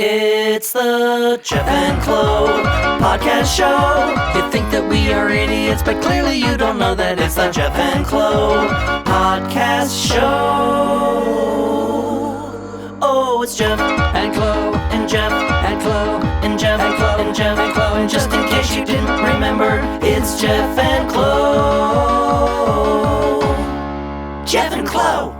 It's the Jef Clo Podcast Show. You think that we are idiots, but clearly you don't know that it's the Jef Clo Podcast Show. Oh, it's Jef and Clo and Jef and Clo and Jef and Clo and Jef and Clo. And just in case you didn't remember, it's Jef and Clo. Jef and Clo.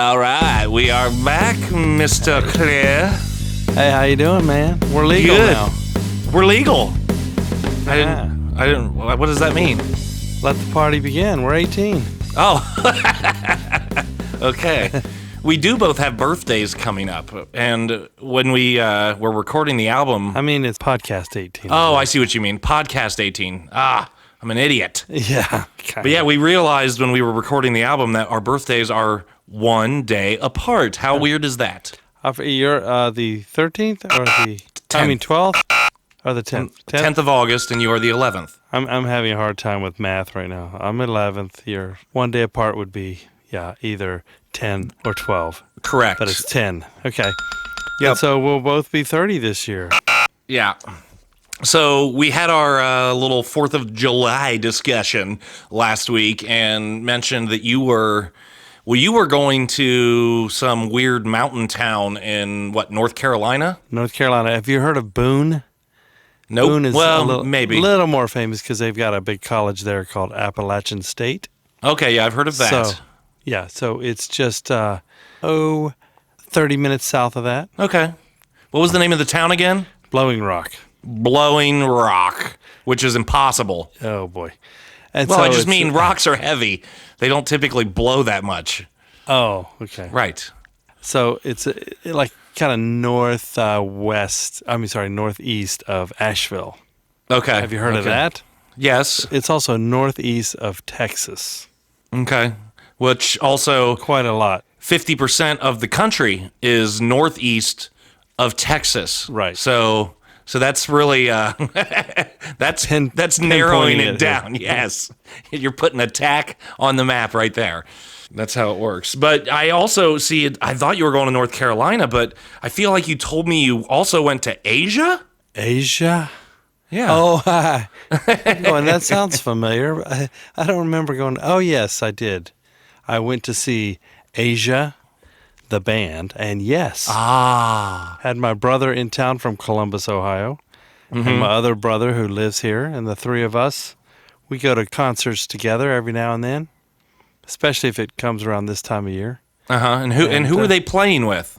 All right. We are back, Mr. Clear. Hey, how you doing, man? We're legal Good. now. We're legal. Yeah. I didn't. What does that mean? Let the party begin. We're 18. Oh. Okay. We do both have birthdays coming up, and when we were recording the album. I mean, it's podcast 18. Oh, I see what you mean. Podcast 18. I'm an idiot. Yeah. But yeah, we realized when we were recording the album that our birthdays are one day apart. How weird is that? You're the 13th or the 10th. I mean 12th or the 10th? 10th of August, and you are the 11th. I'm having a hard time with math right now. I'm 11th. You're one day apart would be either 10 or 12. Correct. But it's 10. Okay. Yep. And so we'll both be 30 this year. Yeah. So we had our little 4th of July discussion last week and mentioned that you were going to some weird mountain town in, North Carolina? North Carolina. Have you heard of Boone? Nope. Boone is maybe. a little more famous because they've got a big college there called Appalachian State. Okay, yeah, I've heard of that. So it's just 30 minutes south of that. Okay. What was the name of the town again? Blowing Rock. Blowing Rock, which is impossible. Oh, boy. And Well, so I just mean rocks are heavy. They don't typically blow that much. Oh, okay. Right. So it's like kind of northeast of Asheville. Okay. Have you heard of that? Yes. It's also northeast of Texas. Okay. Which also Quite a lot. 50% of the country is northeast of Texas. Right. So that's really that's narrowing it down. Yes. You're putting a tack on the map right there. That's how it works. But I also I thought you were going to North Carolina, but I feel like you told me you also went to Asia? Asia? Yeah. Oh, hi. And that sounds familiar. I don't remember going. Oh, yes, I did. I went to see Asia, the band, and yes. Had my brother in town from Columbus, Ohio, and my other brother who lives here, and the three of us, we go to concerts together every now and then, especially if it comes around this time of year. And who are they playing with?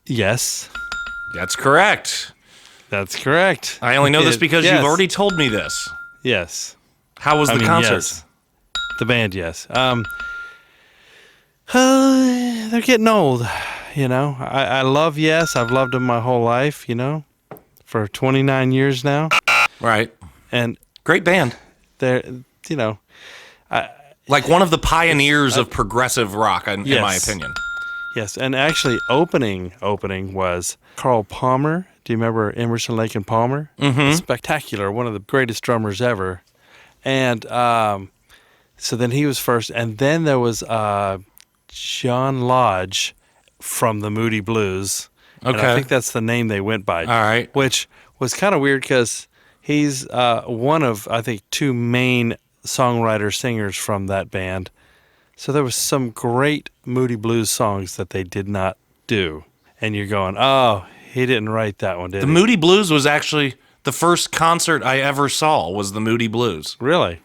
Yes. That's correct. That's correct. I only know this because you've already told me this. Yes. How was the concert? Yes. The band, yes. They're getting old, you know. I love Yes. I've loved them my whole life, you know, for 29 years now. Right. And great band. they're, you know. Like one of the pioneers of progressive rock, in my opinion. Yes, and actually opening was Carl Palmer. Do you remember Emerson, Lake and Palmer? Mm-hmm. Spectacular, one of the greatest drummers ever. And so then he was first, and then there was John Lodge from the Moody Blues. Okay. And I think that's the name they went by. All right. Which was kind of weird because he's one of, I think, two main songwriter-singers from that band. So there was some great Moody Blues songs that they did not do. And you're going, oh, he didn't write that one, did he? The Moody Blues was actually the first concert I ever saw was the Moody Blues. Really?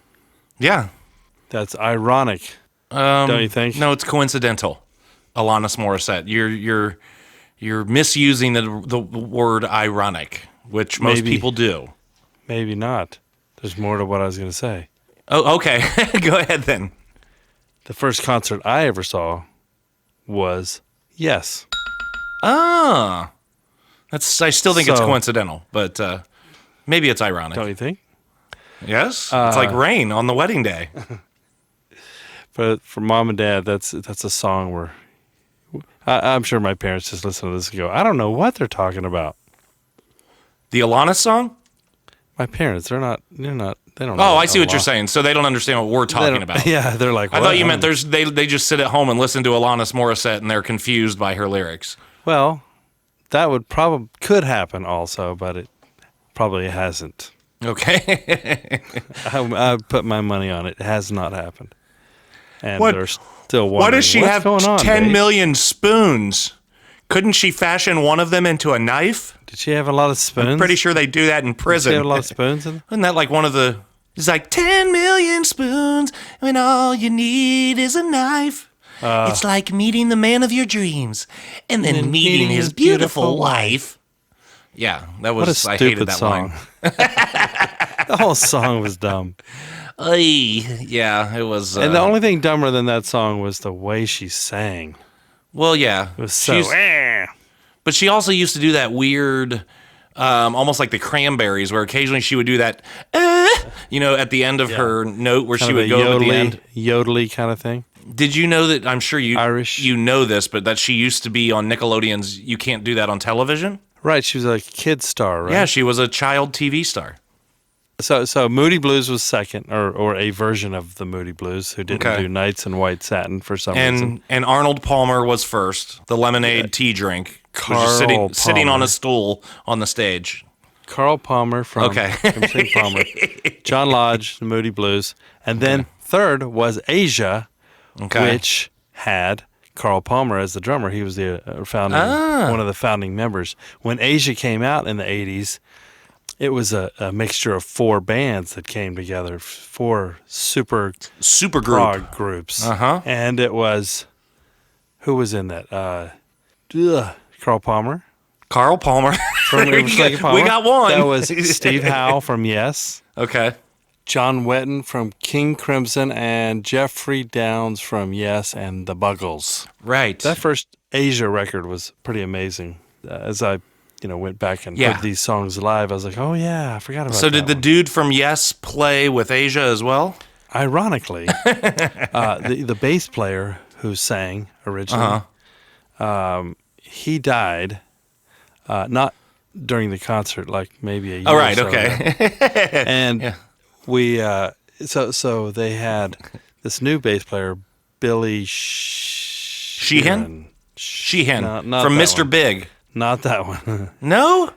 Yeah. That's ironic, don't you think? No, it's coincidental. Alanis Morissette. You're misusing the word ironic, which most people do. Maybe not. There's more to what I was going to say. Oh, okay. Go ahead then. The first concert I ever saw was Yes. I still think it's coincidental, but maybe it's ironic. Don't you think? Yes? It's like rain on the wedding day. But for Mom and Dad, that's a song I'm sure my parents just listen to this and go, I don't know what they're talking about. The Alanis song? My parents, they don't know. Oh, I see what you're saying. So they don't understand what we're talking about. Yeah, they're like, I what? thought you meant they just sit at home and listen to Alanis Morissette and they're confused by her lyrics. Well, that could happen also, but it probably hasn't. Okay. I put my money on it. It has not happened. And What? they're still wondering, Why does she what's have going on, 10 Dave? million spoons? Couldn't she fashion one of them into a knife? Did she have a lot of spoons? I'm pretty sure they do that in Did she prison. have a lot of spoons in them? Isn't that like one of the... It's like 10 million spoons when all you need is a knife. It's like meeting the man of your dreams and then meeting his beautiful wife. Yeah, that was... What a I stupid hated that song. line. The whole song was dumb. Yeah, it was... And the only thing dumber than that song was the way she sang. Well, yeah. It was so... But she also used to do that weird, almost like the Cranberries, where occasionally she would do that, at the end of her note where she would go to the end. Yodely kind of thing. Did you know that, I'm sure Irish. you know this, but that she used to be on Nickelodeon's You Can't Do That on Television? Right, she was a kid star, right? Yeah, she was a child TV star. So Moody Blues was second, or a version of the Moody Blues, who didn't do Nights in White Satin for some reason. And Arnold Palmer was first, the lemonade tea drink. Was just sitting on a stool on the stage. Carl Palmer from Palmer. John Lodge, the Moody Blues. And then third was Asia, which had Carl Palmer as the drummer. He was the one of the founding members. When Asia came out in the 80s, it was a mixture of 4 bands that came together, 4 super prog groups. And it was, who was in that? Carl Palmer. Carl Palmer. From We got one. That was Steve Howe from Yes. Okay. John Wetton from King Crimson and Jeffrey Downs from Yes and the Buggles. Right. That first Asia record was pretty amazing. As I went back and heard these songs live, I was like, oh yeah, I forgot about that. So did the dude from Yes play with Asia as well? Ironically, the bass player who sang originally, he died, not during the concert, like maybe a year. Oh, right, or so okay. ago. And we, so they had this new bass player, Billy Sheehan? Sheehan not from that Mr. one. Big. Not that one. No?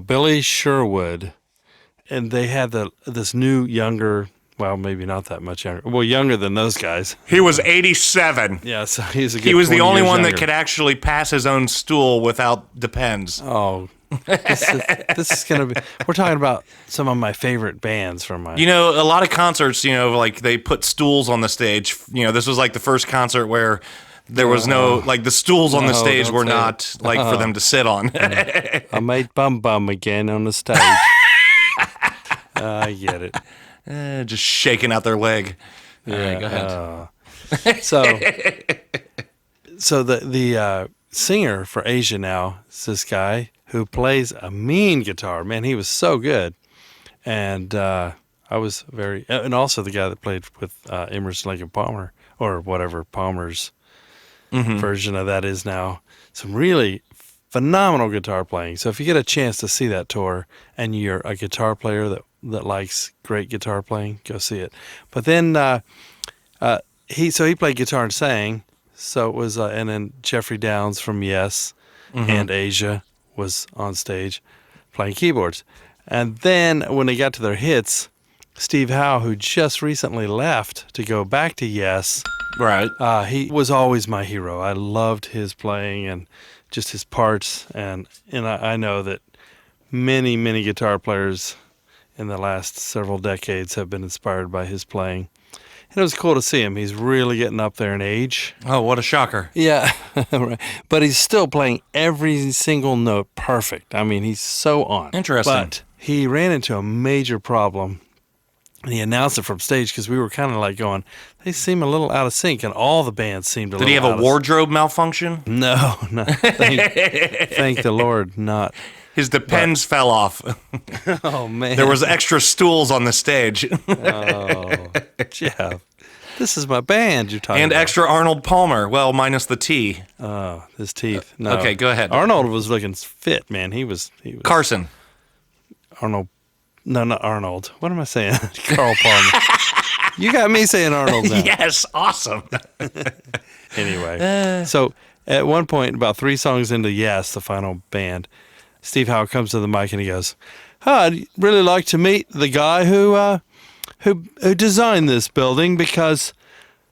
Billy Sherwood, and they had this new younger. Well, maybe not that much younger. Well, younger than those guys. He was 87. Yeah, so he was the only one younger. that could actually pass his own stool without Depends. Oh, this is going to be... We're talking about some of my favorite bands from my... A lot of concerts, like they put stools on the stage. This was like the first concert where there was the stools on the stage were not for them to sit on. I made Bum again on the stage. I get it. Just shaking out their leg. Yeah, go ahead. So the singer for Asia now is this guy who plays a mean guitar. Man, he was so good. And I was and also the guy that played with Emerson, Lake and Palmer, or whatever Palmer's version of that is now. Some really phenomenal guitar playing. So if you get a chance to see that tour and you're a guitar player that likes great guitar playing, go see it. But then he played guitar and sang. So it was, and then Jeffrey Downs from Yes and Asia was on stage playing keyboards. And then when they got to their hits, Steve Howe, who just recently left to go back to Yes, right? He was always my hero. I loved his playing and just his parts. And I know that many, many guitar players in the last several decades have been inspired by his playing. And it was cool to see him. He's really getting up there in age. Oh, what a shocker. Yeah, right. But he's still playing every single note perfect. I mean, he's so on. Interesting. But he ran into a major problem, and he announced it from stage because we were kind of like going, they seem a little out of sync, and all the bands seemed a little out of sync. Did he have a wardrobe malfunction? No. Thank the Lord, not. His Depends fell off. Oh, man. There was extra stools on the stage. Oh, Jeff. This is my band you're talking And about. extra Arnold Palmer. Well, minus the T. Oh, his teeth. No. Okay, go ahead. Arnold was looking fit, man. He was Carson. Arnold. No, not Arnold. What am I saying? Carl Palmer. You got me saying Arnold now. Yes, awesome. Anyway, so at one point, about 3 songs into Yes, the final band, Steve Howe comes to the mic and he goes, I'd really like to meet the guy who designed this building because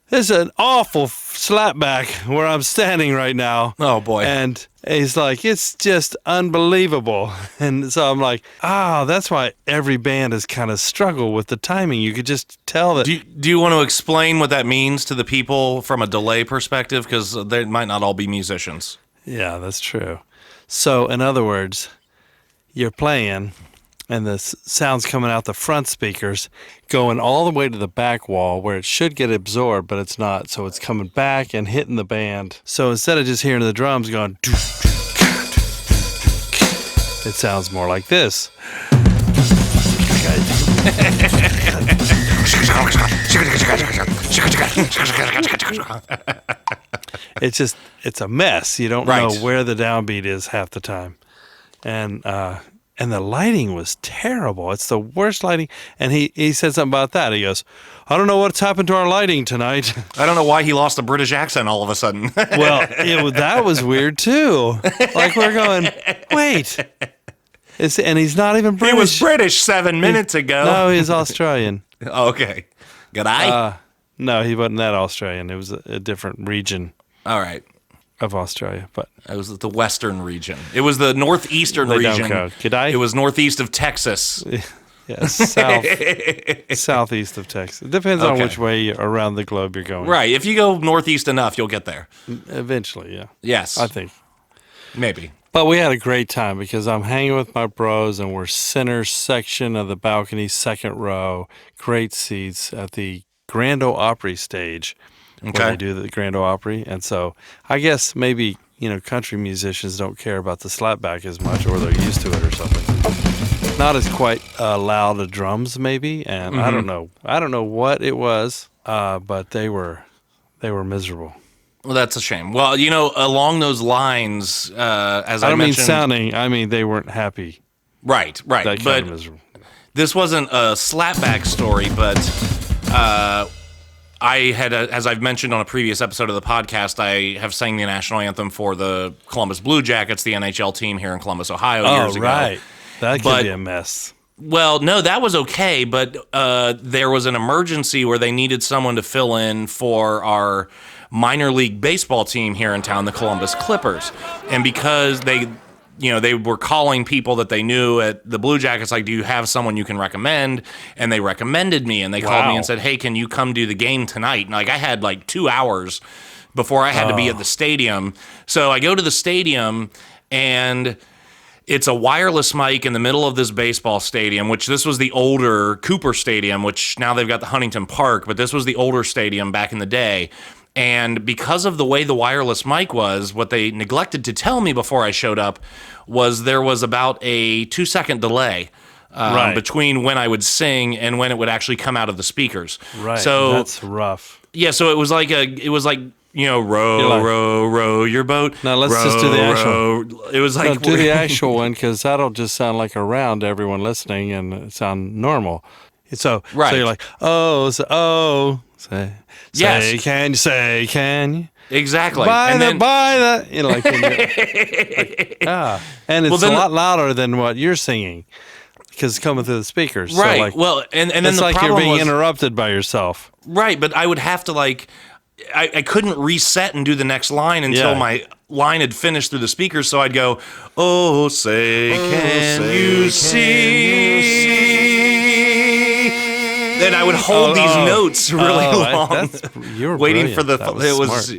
there's an awful slapback where I'm standing right now. Oh, boy. And he's like, it's just unbelievable. And so I'm like, that's why every band has kind of struggled with the timing. You could just tell that. Do you want to explain what that means to the people from a delay perspective? Because they might not all be musicians. Yeah, that's true. So, in other words, you're playing, and the sound's coming out the front speakers, going all the way to the back wall where it should get absorbed, but it's not. So it's coming back and hitting the band. So instead of just hearing the drums going, it sounds more like this. It's a mess. You don't know where the downbeat is half the time. And the lighting was terrible. It's the worst lighting. And he said something about that. He goes, I don't know what's happened to our lighting tonight. I don't know why he lost a British accent all of a sudden. Well, that was weird too. Like we're going, wait. And he's not even British. He was British 7 minutes ago. No, he's Australian. Okay. Good eye? No, he wasn't that Australian. It was a different region. All right. Of Australia, but it was the western region. It was the northeastern region. Don't count. It was northeast of Texas. Yes, southeast of Texas. It depends on which way around the globe you're going. Right. If you go northeast enough, you'll get there. Eventually, yeah. Yes. I think. Maybe. But we had a great time because I'm hanging with my bros and we're center section of the balcony, second row, great seats at the Grand Ole Opry stage. Where they do the Grand Ole Opry. And so I guess maybe, country musicians don't care about the slapback as much or they're used to it or something. Not as quite loud a drums maybe. And I don't know. I don't know what it was, but they were miserable. Well, that's a shame. Well, along those lines, as I mentioned... I mean they weren't happy. Right. That kind but of miserable. This wasn't a slapback story, but... I had, as I've mentioned on a previous episode of the podcast, I have sang the national anthem for the Columbus Blue Jackets, the NHL team here in Columbus, Ohio, years ago. Oh, right. That could be a mess. Well, no, that was okay, but there was an emergency where they needed someone to fill in for our minor league baseball team here in town, the Columbus Clippers. And because they were calling people that they knew at the Blue Jackets, like, do you have someone you can recommend? And they recommended me, and they called me and said, hey, can you come do the game tonight? And I had 2 hours before I had to be at the stadium. So I go to the stadium, and it's a wireless mic in the middle of this baseball stadium, which this was the older Cooper Stadium, which now they've got the Huntington Park, but this was the older stadium back in the day. And because of the way the wireless mic was, what they neglected to tell me before I showed up was there was about a 2-second delay between when I would sing and when it would actually come out of the speakers. Right. So that's rough. Yeah. So it was like row your boat. Now let's just do the actual. It was like do the actual one because that'll just sound like a round to everyone listening and sound normal. So you're like say. Yes. Can you? Exactly. Buy the. And it's a lot louder than what you're singing because it's coming through the speakers. Right. So and then it's the like problem you're being was, interrupted by yourself. Right, but I would have to I couldn't reset and do the next line until my line had finished through the speakers. So I'd go, oh, say, can you see? Then I would hold these notes really long, you were waiting for the. It was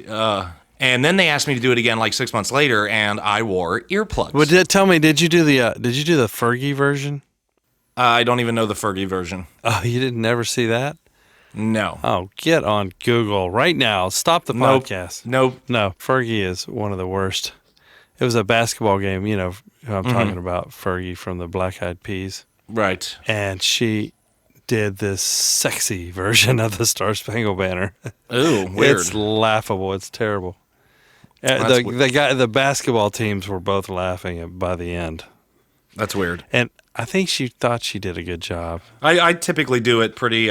and then they asked me to do it again 6 months later, and I wore earplugs. Well, tell me, did you do the Fergie version? I don't even know the Fergie version. Oh, you didn't never see that? No. Oh, get on Google right now. Stop the podcast. Nope. No, Fergie is one of the worst. It was a basketball game, who I'm talking about, Fergie from the Black Eyed Peas. Right. And she did this sexy version of the Star Spangled Banner. Ooh, weird. It's laughable. It's terrible. That's The basketball teams were both laughing by the end. That's weird. And I think she thought she did a good job. I typically do it pretty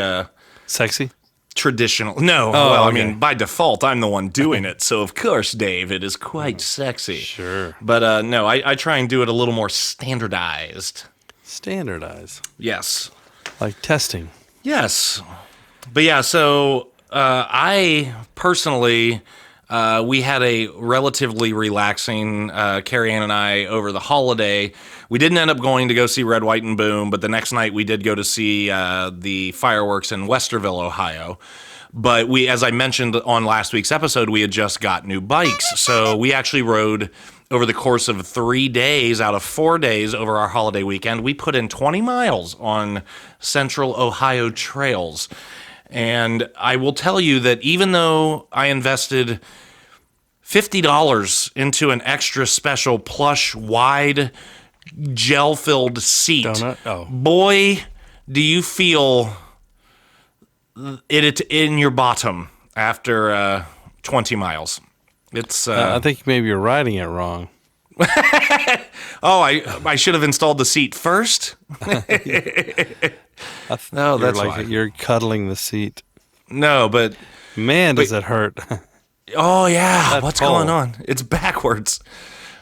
Sexy? traditional. No, I mean, by default, I'm the one doing it. So, of course, Dave, it is quite sexy. Sure. But no, I try and do it a little more standardized. Standardize. Yes. Like testing. Yes. But yeah, so I personally, we had a relatively relaxing, Carrie Ann and I, over the holiday. We didn't end up going to go see Red, White, and Boom, but the next night we did go to see the fireworks in Westerville, Ohio. But we, as I mentioned on last week's episode, we had just got new bikes. So we actually rode over the course of 3 days out of 4 days over our holiday weekend. We put in 20 miles on Central Ohio trails. And I will tell you that even though I invested $50 into an extra special plush wide gel-filled seat, Donut? Oh. Boy, do you feel it in your bottom after 20 miles. It's I think maybe you're riding it wrong. oh, I should have installed the seat first. No, that's why. You're cuddling the seat. No, but man, does it hurt. Oh yeah, That what's pole. going on? It's backwards.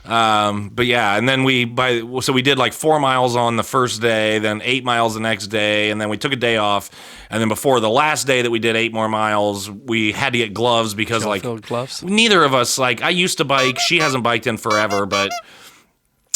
But yeah, and then we did like 4 miles on the first day, then 8 miles the next day, and then we took a day off, and then before the last day that we did 8 more miles, we had to get gloves because Gel-filled gloves? neither of us, like, I used to bike, she hasn't biked in forever, but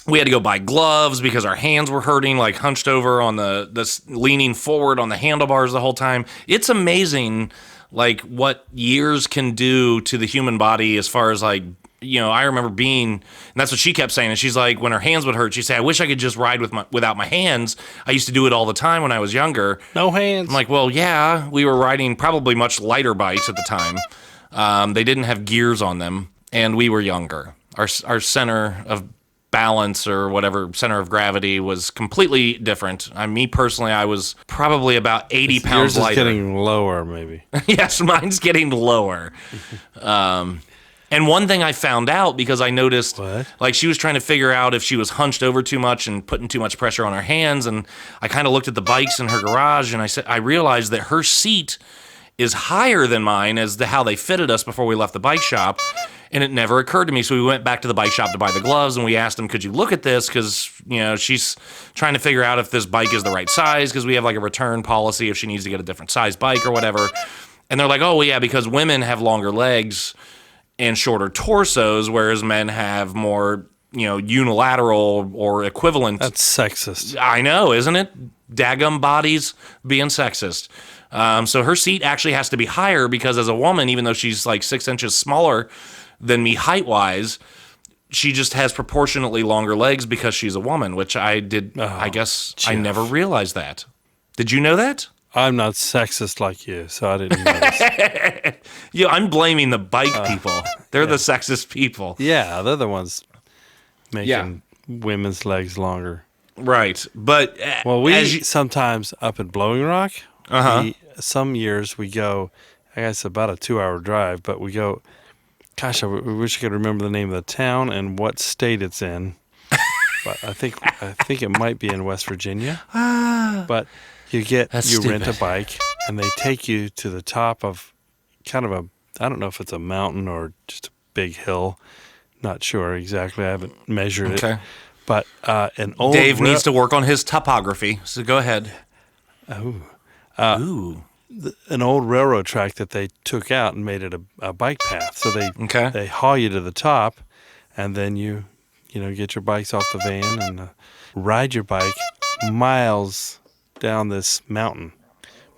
we had to go buy gloves because our hands were hurting, like hunched over on the leaning forward on the handlebars the whole time. It's amazing, like, what years can do to the human body as far as, like, you know, I remember being, and that's what she kept saying, and she's like, when her hands would hurt, she'd say, I wish I could just ride without my hands. I used to do it all the time when I was younger. No hands. I'm like, well, yeah, we were riding probably much lighter bikes at the time. They didn't have gears on them, and we were younger. Our center of balance or whatever, center of gravity was completely different. Me personally, I was probably about 80 pounds Yours is lighter. getting lower, maybe. Yes, mine's getting lower. And one thing I found out, because I noticed, What? like, she was trying to figure out if she was hunched over too much and putting too much pressure on her hands, and I kind of looked at the bikes in her garage, and I realized that her seat is higher than mine as to how they fitted us before we left the bike shop, and it never occurred to me. So we went back to the bike shop to buy the gloves, and we asked them, could you look at this? Because, you know, she's trying to figure out if this bike is the right size, because we have, like, a return policy if she needs to get a different size bike or whatever. And they're like, oh, well, yeah, because women have longer legs and shorter torsos, whereas men have more, you know, unilateral or equivalent. That's sexist. I know, isn't it? Daggum bodies being sexist. So her seat actually has to be higher because as a woman, even though she's like 6 inches smaller than me height-wise, she just has proportionately longer legs because she's a woman, which I guess Jeff. I never realized that. Did you know that? I'm not sexist like you, so I didn't notice. Yeah, I'm blaming the bike people. They're the sexist people. Yeah, they're the ones making women's legs longer. Right. But Well, sometimes up in Blowing Rock, Uh-huh. some years we go, I guess about a 2-hour drive, but we go, gosh, I wish I could remember the name of the town and what state it's in. But I think it might be in West Virginia. But you rent a bike and they take you to the top of kind of I don't know if it's a mountain or just a big hill. Not sure exactly. I haven't measured it. But an old Dave needs to work on his topography, so go ahead. Ooh. An old railroad track that they took out and made it a bike path. So they haul you to the top, and then you get your bikes off the van and ride your bike miles down this mountain.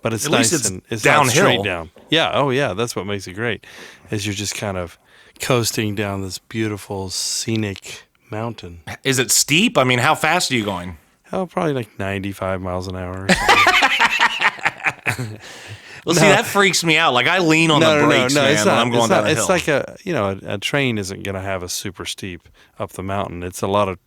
But it's At nice least it's and it's downhill. not straight down. Yeah, oh yeah, that's what makes it great. Is you're just kind of coasting down this beautiful scenic mountain. Is it steep? I mean, how fast are you going? Oh, probably like 95 miles an hour. Or something. Well, see, that freaks me out. Like, I lean on the brakes, man, it's when I'm going down the hill. It's like a train isn't going to have a super steep up the mountain. It's a lot of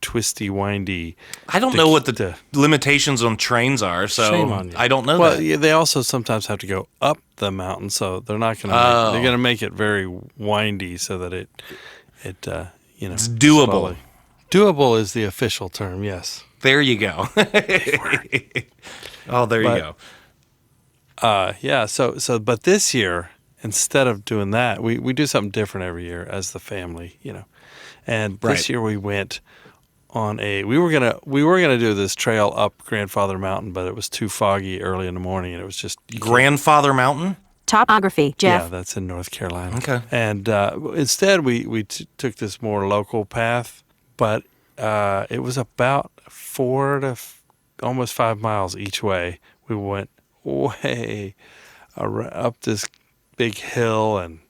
twisty, windy. I don't know what the limitations on trains are, so shame on you. I don't know well, that. Yeah, they also sometimes have to go up the mountain, so they're not going to. They're going to make it very windy so that it it's doable. slowly. Doable is the official term. Yes. There you go. Oh, there you go. Yeah. So, but this year, instead of doing that, we do something different every year as the family, And this year we went on we were gonna do this trail up Grandfather Mountain, but it was too foggy early in the morning, and it was just Grandfather Mountain. Topography, Jeff. Yeah, that's in North Carolina. Okay. And instead, we took this more local path, but it was about 4 to almost 5 miles each way. We went way up this big hill and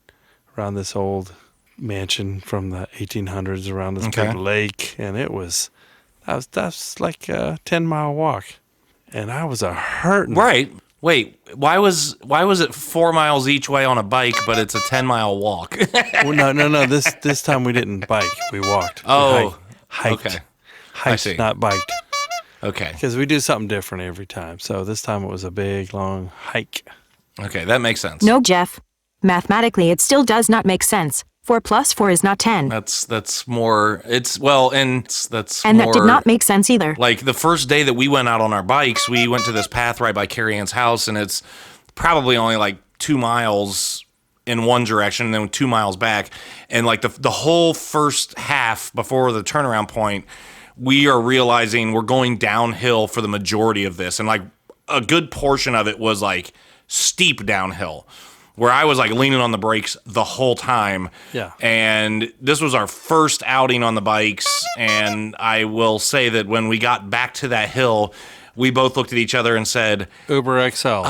around this old mansion from the 1800s, around this big lake, and that's like a 10-mile walk, and I was hurting. Right. Wait, why was it 4 miles each way on a bike, but it's a 10-mile walk? Well, no. This time we didn't bike. We walked. Oh, we hiked. okay. Hiked, I see. not biked. Okay. Because we do something different every time. So this time it was a big, long hike. Okay, that makes sense. No, Jeff. Mathematically, it still does not make sense. 4 plus 4 is not 10. That's more. It's well, and that's and more, that did not make sense either. Like the first day that we went out on our bikes, we went to this path right by Carrie Ann's house, and it's probably only like 2 miles in one direction, and then 2 miles back, and like the whole first half before the turnaround point, we are realizing we're going downhill for the majority of this, and like a good portion of it was like steep downhill, where I was like leaning on the brakes the whole time. Yeah. And this was our first outing on the bikes. And I will say that when we got back to that hill, we both looked at each other and said, Uber XL.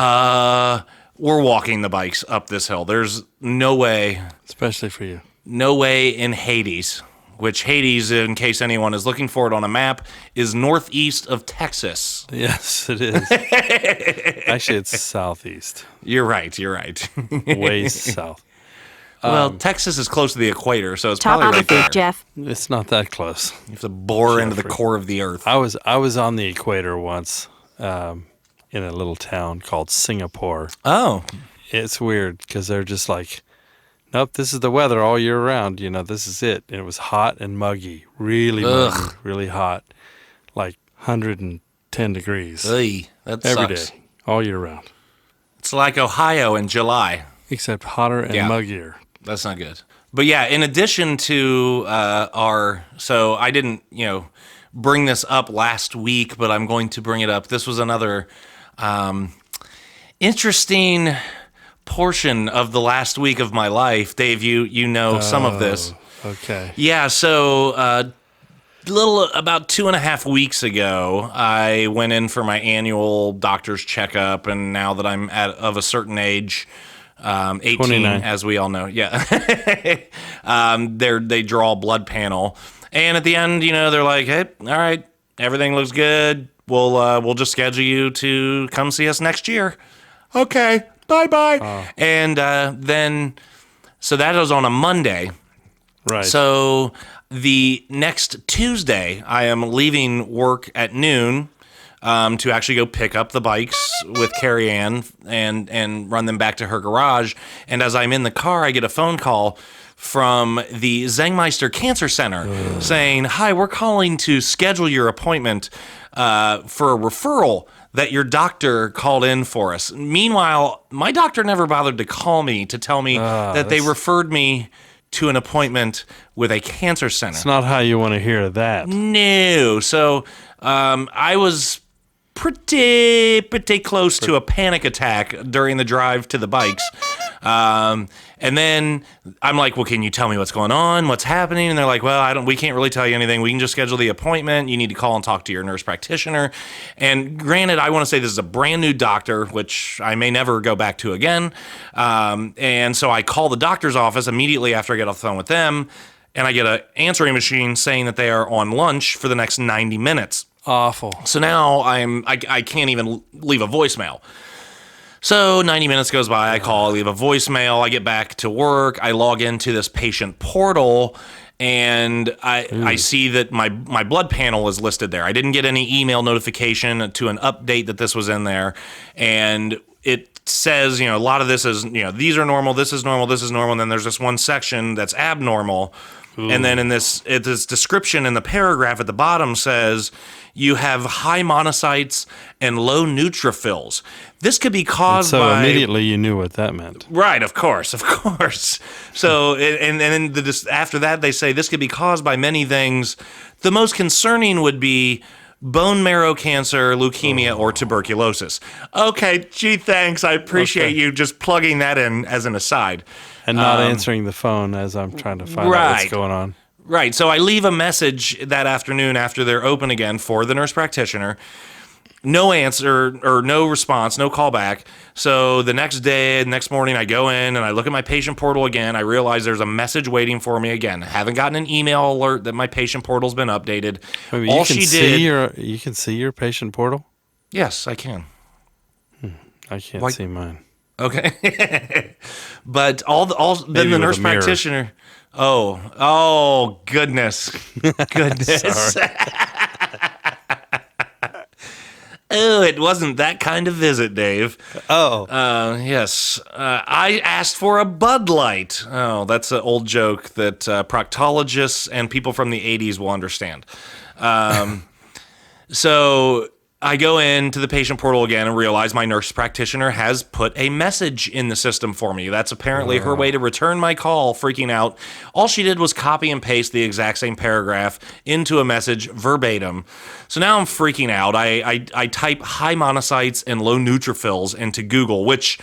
we're walking the bikes up this hill. There's no way, Especially for you. no way in Hades, which Hades, in case anyone is looking for it on a map, is northeast of Texas. Yes, it is. Actually, it's southeast. You're right. Way south. Well, Texas is close to the equator, so it's probably right Topography, there. Jeff. It's not that close. You have to bore into the core of the earth. I was on the equator once in a little town called Singapore. Oh. It's weird because they're just like, nope, this is the weather all year round. This is it. And it was hot and muggy, really muggy, really hot, like 110 degrees Ugh, that every sucks. day, all year round. It's like Ohio in July. Except hotter and muggier. That's not good. But yeah, in addition to so I didn't, bring this up last week, but I'm going to bring it up. This was another interesting portion of the last week of my life. Dave, you know some of this. Okay. Yeah, so about 2.5 weeks ago, I went in for my annual doctor's checkup, and now that I'm of a certain age, 18, 29. as we all know, yeah, they draw a blood panel, and at the end, they're like, "Hey, all right, everything looks good. We'll just schedule you to come see us next year." Okay, bye. And then, so that was on a Monday. Right. So the next Tuesday, I am leaving work at noon to actually go pick up the bikes with Carrie Ann and run them back to her garage. And as I'm in the car, I get a phone call from the Zengmeister Cancer Center saying, "Hi, we're calling to schedule your appointment for a referral that your doctor called in for us." Meanwhile, my doctor never bothered to call me to tell me that they referred me to an appointment with a cancer center. It's not how you want to hear that. No. So I was pretty close to a panic attack during the drive to the bikes. And then I'm like, "Well, can you tell me what's going on? What's happening?" And they're like, "Well, we can't really tell you anything. We can just schedule the appointment. You need to call and talk to your nurse practitioner." And granted, I want to say this is a brand new doctor, which I may never go back to again. And so I call the doctor's office immediately after I get off the phone with them, and I get an answering machine saying that they are on lunch for the next 90 minutes. Awful. So now I can't even leave a voicemail. So 90 minutes goes by, I call, I leave a voicemail, I get back to work, I log into this patient portal, and I see that my blood panel is listed there. I didn't get any email notification to an update that this was in there, and it says, a lot of this is, these are normal, this is normal, this is normal, and then there's this one section that's abnormal. Ooh. And then in this description in the paragraph at the bottom says, you have high monocytes and low neutrophils. This could be caused by... So immediately you knew what that meant. Right, of course. So, and then after that they say this could be caused by many things. The most concerning would be bone marrow cancer, leukemia, or tuberculosis. Okay, gee, thanks. I appreciate you just plugging that in as an aside. And not answering the phone as I'm trying to find out what's going on. Right. So I leave a message that afternoon after they're open again for the nurse practitioner. No answer or no response, no call back. So the next morning, I go in and I look at my patient portal again. I realize there's a message waiting for me again. I haven't gotten an email alert that my patient portal's been updated. Wait, you can see your patient portal? Yes, I can. I can't see mine. Okay. But then the nurse practitioner. Oh, goodness. Goodness. Oh, it wasn't that kind of visit, Dave. Oh. Yes. I asked for a Bud Light. Oh, that's an old joke that proctologists and people from the 80s will understand. So I go into the patient portal again and realize my nurse practitioner has put a message in the system for me. That's apparently her way to return my call, freaking out. All she did was copy and paste the exact same paragraph into a message verbatim. So now I'm freaking out. I type high monocytes and low neutrophils into Google, which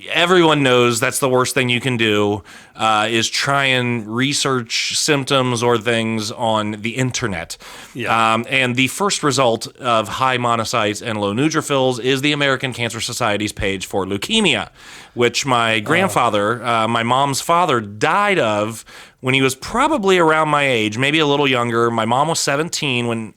everyone knows that's the worst thing you can do, is try and research symptoms or things on the internet. Yeah. And the first result of high monocytes and low neutrophils is the American Cancer Society's page for leukemia, which my grandfather, my mom's father, died of when he was probably around my age, maybe a little younger. My mom was 17 when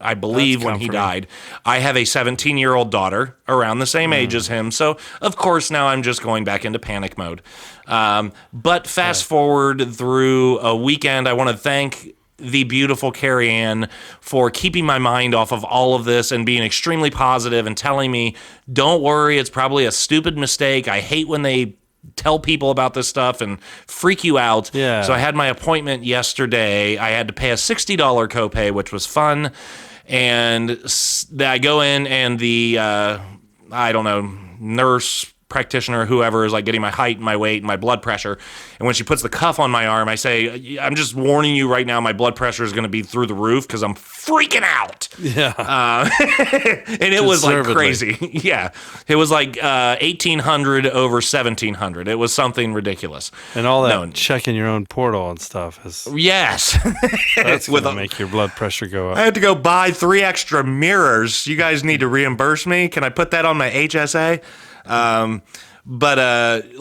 he died. I have a 17-year-old daughter around the same age as him. So, of course, now I'm just going back into panic mode. But fast forward through a weekend, I want to thank the beautiful Carrie Ann for keeping my mind off of all of this and being extremely positive and telling me, don't worry, it's probably a stupid mistake. I hate when they tell people about this stuff and freak you out. Yeah. So I had my appointment yesterday. I had to pay a $60 copay, which was fun. And I go in and the, nurse practitioner, whoever, is like getting my height and my weight and my blood pressure. And when she puts the cuff on my arm, I say, I'm just warning you right now, my blood pressure is going to be through the roof because I'm freaking out. Yeah. And it was like crazy. Yeah. It was like 1,800 over 1,700. It was something ridiculous. And all that checking your own portal and stuff is... Yes. That's going to make your blood pressure go up. I had to go buy 3 extra mirrors. You guys need to reimburse me. Can I put that on my HSA? But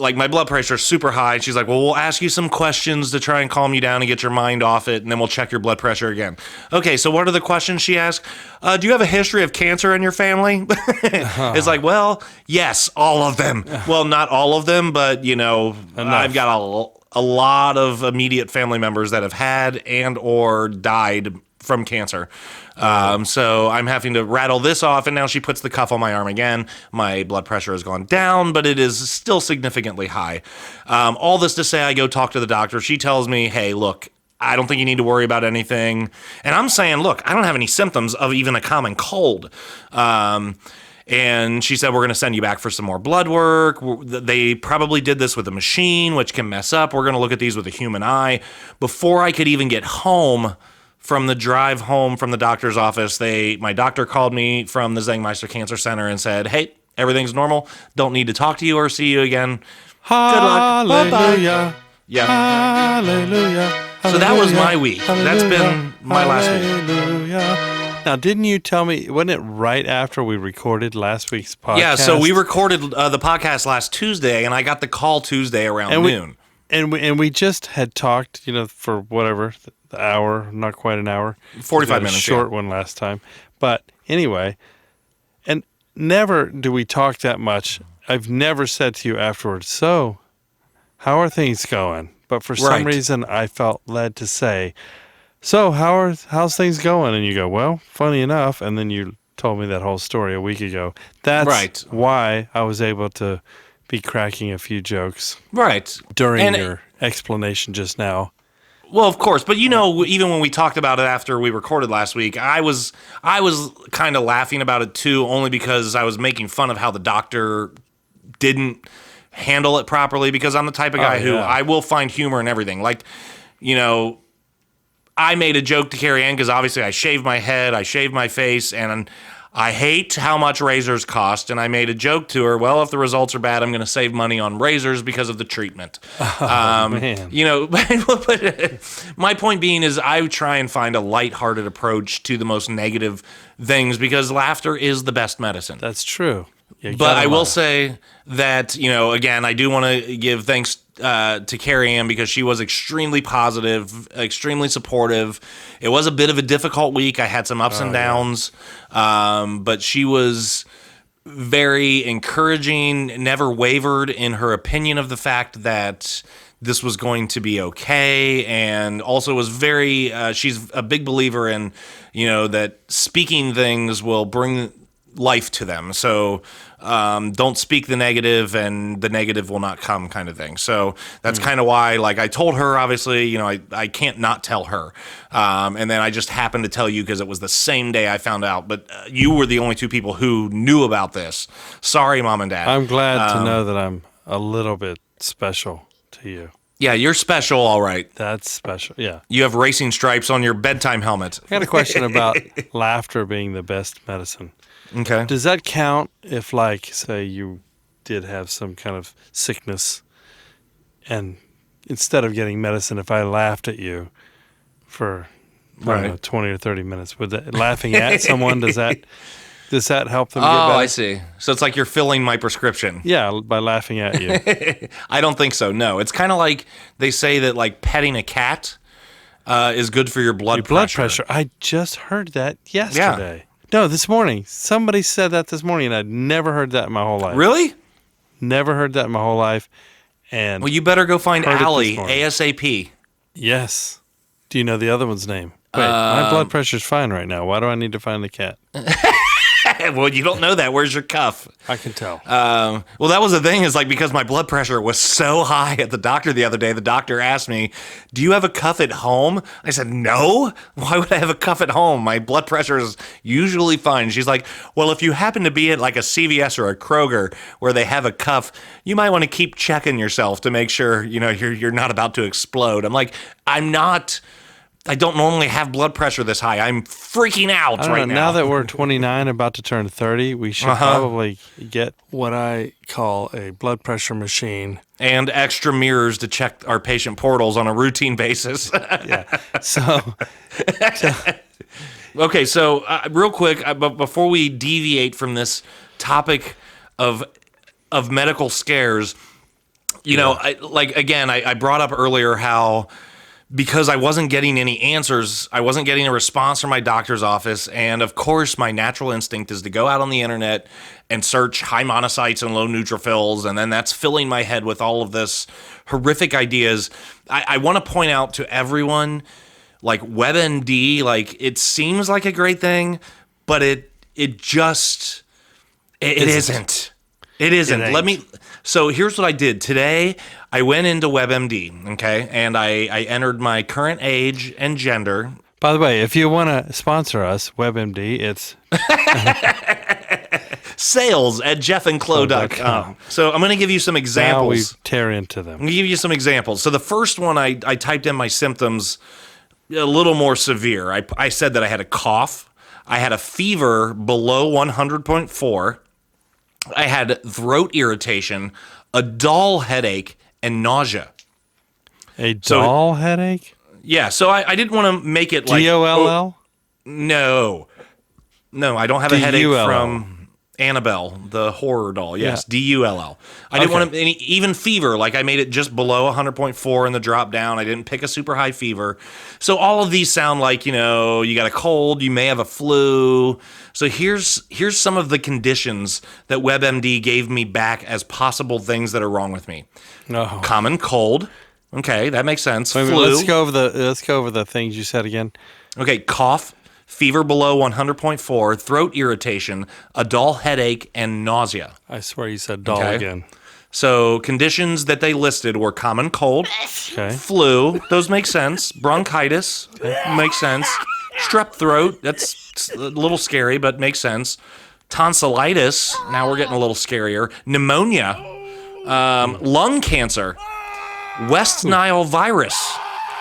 my blood pressure is super high. She's like, well, we'll ask you some questions to try and calm you down and get your mind off it, and then we'll check your blood pressure again. Okay, so what are the questions she asked? Do you have a history of cancer in your family? It's like, well, yes, all of them. Well, not all of them, but, I've got a lot of immediate family members that have had and or died from cancer. So I'm having to rattle this off, and now she puts the cuff on my arm again. My blood pressure has gone down, but it is still significantly high. All this to say, I go talk to the doctor. She tells me, hey, look, I don't think you need to worry about anything. And I'm saying, look, I don't have any symptoms of even a common cold. And she said, we're going to send you back for some more blood work. They probably did this with a machine, which can mess up. We're going to look at these with a human eye. Before I could even get home from the drive home from the doctor's office, my doctor called me from the Zengmeister Cancer Center and said, hey, everything's normal. Don't need to talk to you or see you again. Hallelujah. Good luck. Bye-bye. Yeah. Hallelujah. So that was my week. That's been my last week. Now, didn't you tell me, wasn't it right after we recorded last week's podcast? Yeah, so we recorded the podcast last Tuesday, and I got the call Tuesday around noon. And we just had talked, for whatever, the hour, not quite an hour. 45 minutes. Short one last time. But anyway, and never do we talk that much. I've never said to you afterwards, so how are things going? But for some reason, I felt led to say, so how's things going? And you go, well, funny enough. And then you told me that whole story a week ago. That's why I was able to be cracking a few jokes during your explanation just now. Well, of course, but even when we talked about it after we recorded last week, I was kind of laughing about it too, only because I was making fun of how the doctor didn't handle it properly, because I'm the type of guy who I will find humor in everything. Like, I made a joke to Carrie Ann because obviously I shaved my head, I shaved my face, and I hate how much razors cost. And I made a joke to her, well, if the results are bad, I'm going to save money on razors because of the treatment. Man. But my point being is I try and find a lighthearted approach to the most negative things, because laughter is the best medicine. That's true. But I will say that, again, I do want to give thanks to Carrie Ann, because she was extremely positive, extremely supportive. It was a bit of a difficult week. I had some ups and downs, but she was very encouraging, never wavered in her opinion of the fact that this was going to be okay, and also was very, she's a big believer in, that speaking things will bring life to them. So don't speak the negative, and the negative will not come, kind of thing. So that's kind of why, like, I told her, obviously, I can't not tell her. And then I just happened to tell you because it was the same day I found out. But you were the only two people who knew about this. Sorry, Mom and Dad. I'm glad to know that I'm a little bit special to you. Yeah, you're special, all right. That's special, yeah. You have racing stripes on your bedtime helmet. I got a question about laughter being the best medicine. Okay. Does that count if, like, say you did have some kind of sickness, and instead of getting medicine, if I laughed at you for, I don't know, 20 or 30 minutes, would that, laughing at someone, does that help them get better? I see. So it's like you're filling my prescription. Yeah, by laughing at you. I don't think so, no. It's kind of like they say that, like, petting a cat is good for your blood pressure. Blood pressure. I just heard that yesterday. Yeah. No, this morning. Somebody said that this morning, and I'd never heard that in my whole life. Really? Never heard that in my whole life. And well, you better go find Allie ASAP. Yes. Do you know the other one's name? Wait, my blood pressure's fine right now. Why do I need to find the cat? Well, you don't know that. Where's your cuff? I can tell. Well, that was the thing, is like, because my blood pressure was so high at the doctor the other day, the doctor asked me, do you have a cuff at home? I said, no. Why would I have a cuff at home? My blood pressure is usually fine. She's like, well, if you happen to be at like a CVS or a Kroger where they have a cuff, you might want to keep checking yourself to make sure, you're not about to explode. I'm like, I don't normally have blood pressure this high. I'm freaking out right now. Now that we're 29, about to turn 30, we should probably get what I call a blood pressure machine. And extra mirrors to check our patient portals on a routine basis. Yeah. So okay, so real quick, before we deviate from this topic of medical scares, I brought up earlier how, because I wasn't getting any answers, I wasn't getting a response from my doctor's office, and of course my natural instinct is to go out on the internet and search high monocytes and low neutrophils, and then that's filling my head with all of this horrific ideas. I want to point out to everyone, like, WebMD, like, it seems like a great thing, but it isn't. It isn't. So here's what I did. Today, I went into WebMD, okay, and I entered my current age and gender. By the way, if you want to sponsor us, WebMD, it's sales at jeffandclo.com. So I'm going to give you some examples. Now we tear into them. I'm going to give you some examples. So the first one, I typed in my symptoms a little more severe. I said that I had a cough. I had a fever below 100.4. I had throat irritation, a dull headache, and nausea. A dull headache? Yeah, so I didn't want to make it like... DOLL? No, I don't have a headache from Annabelle, the horror doll. Yes, yeah. DULL. I didn't want to... Even fever, like I made it just below 100.4 in the drop down. I didn't pick a super high fever. So all of these sound like, you got a cold, you may have a flu... So here's some of the conditions that WebMD gave me back as possible things that are wrong with me. Oh. Common cold. Okay, that makes sense. Wait a minute, Flu. let's go over the things you said again. Okay, cough, fever below 100.4, throat irritation, a dull headache, and nausea. I swear you said doll Okay. again. So conditions that they listed were common cold, Okay. flu, those make sense, bronchitis, makes sense, strep throat, that's a little scary, but makes sense, tonsillitis, now we're getting a little scarier, pneumonia, lung cancer, West Nile virus.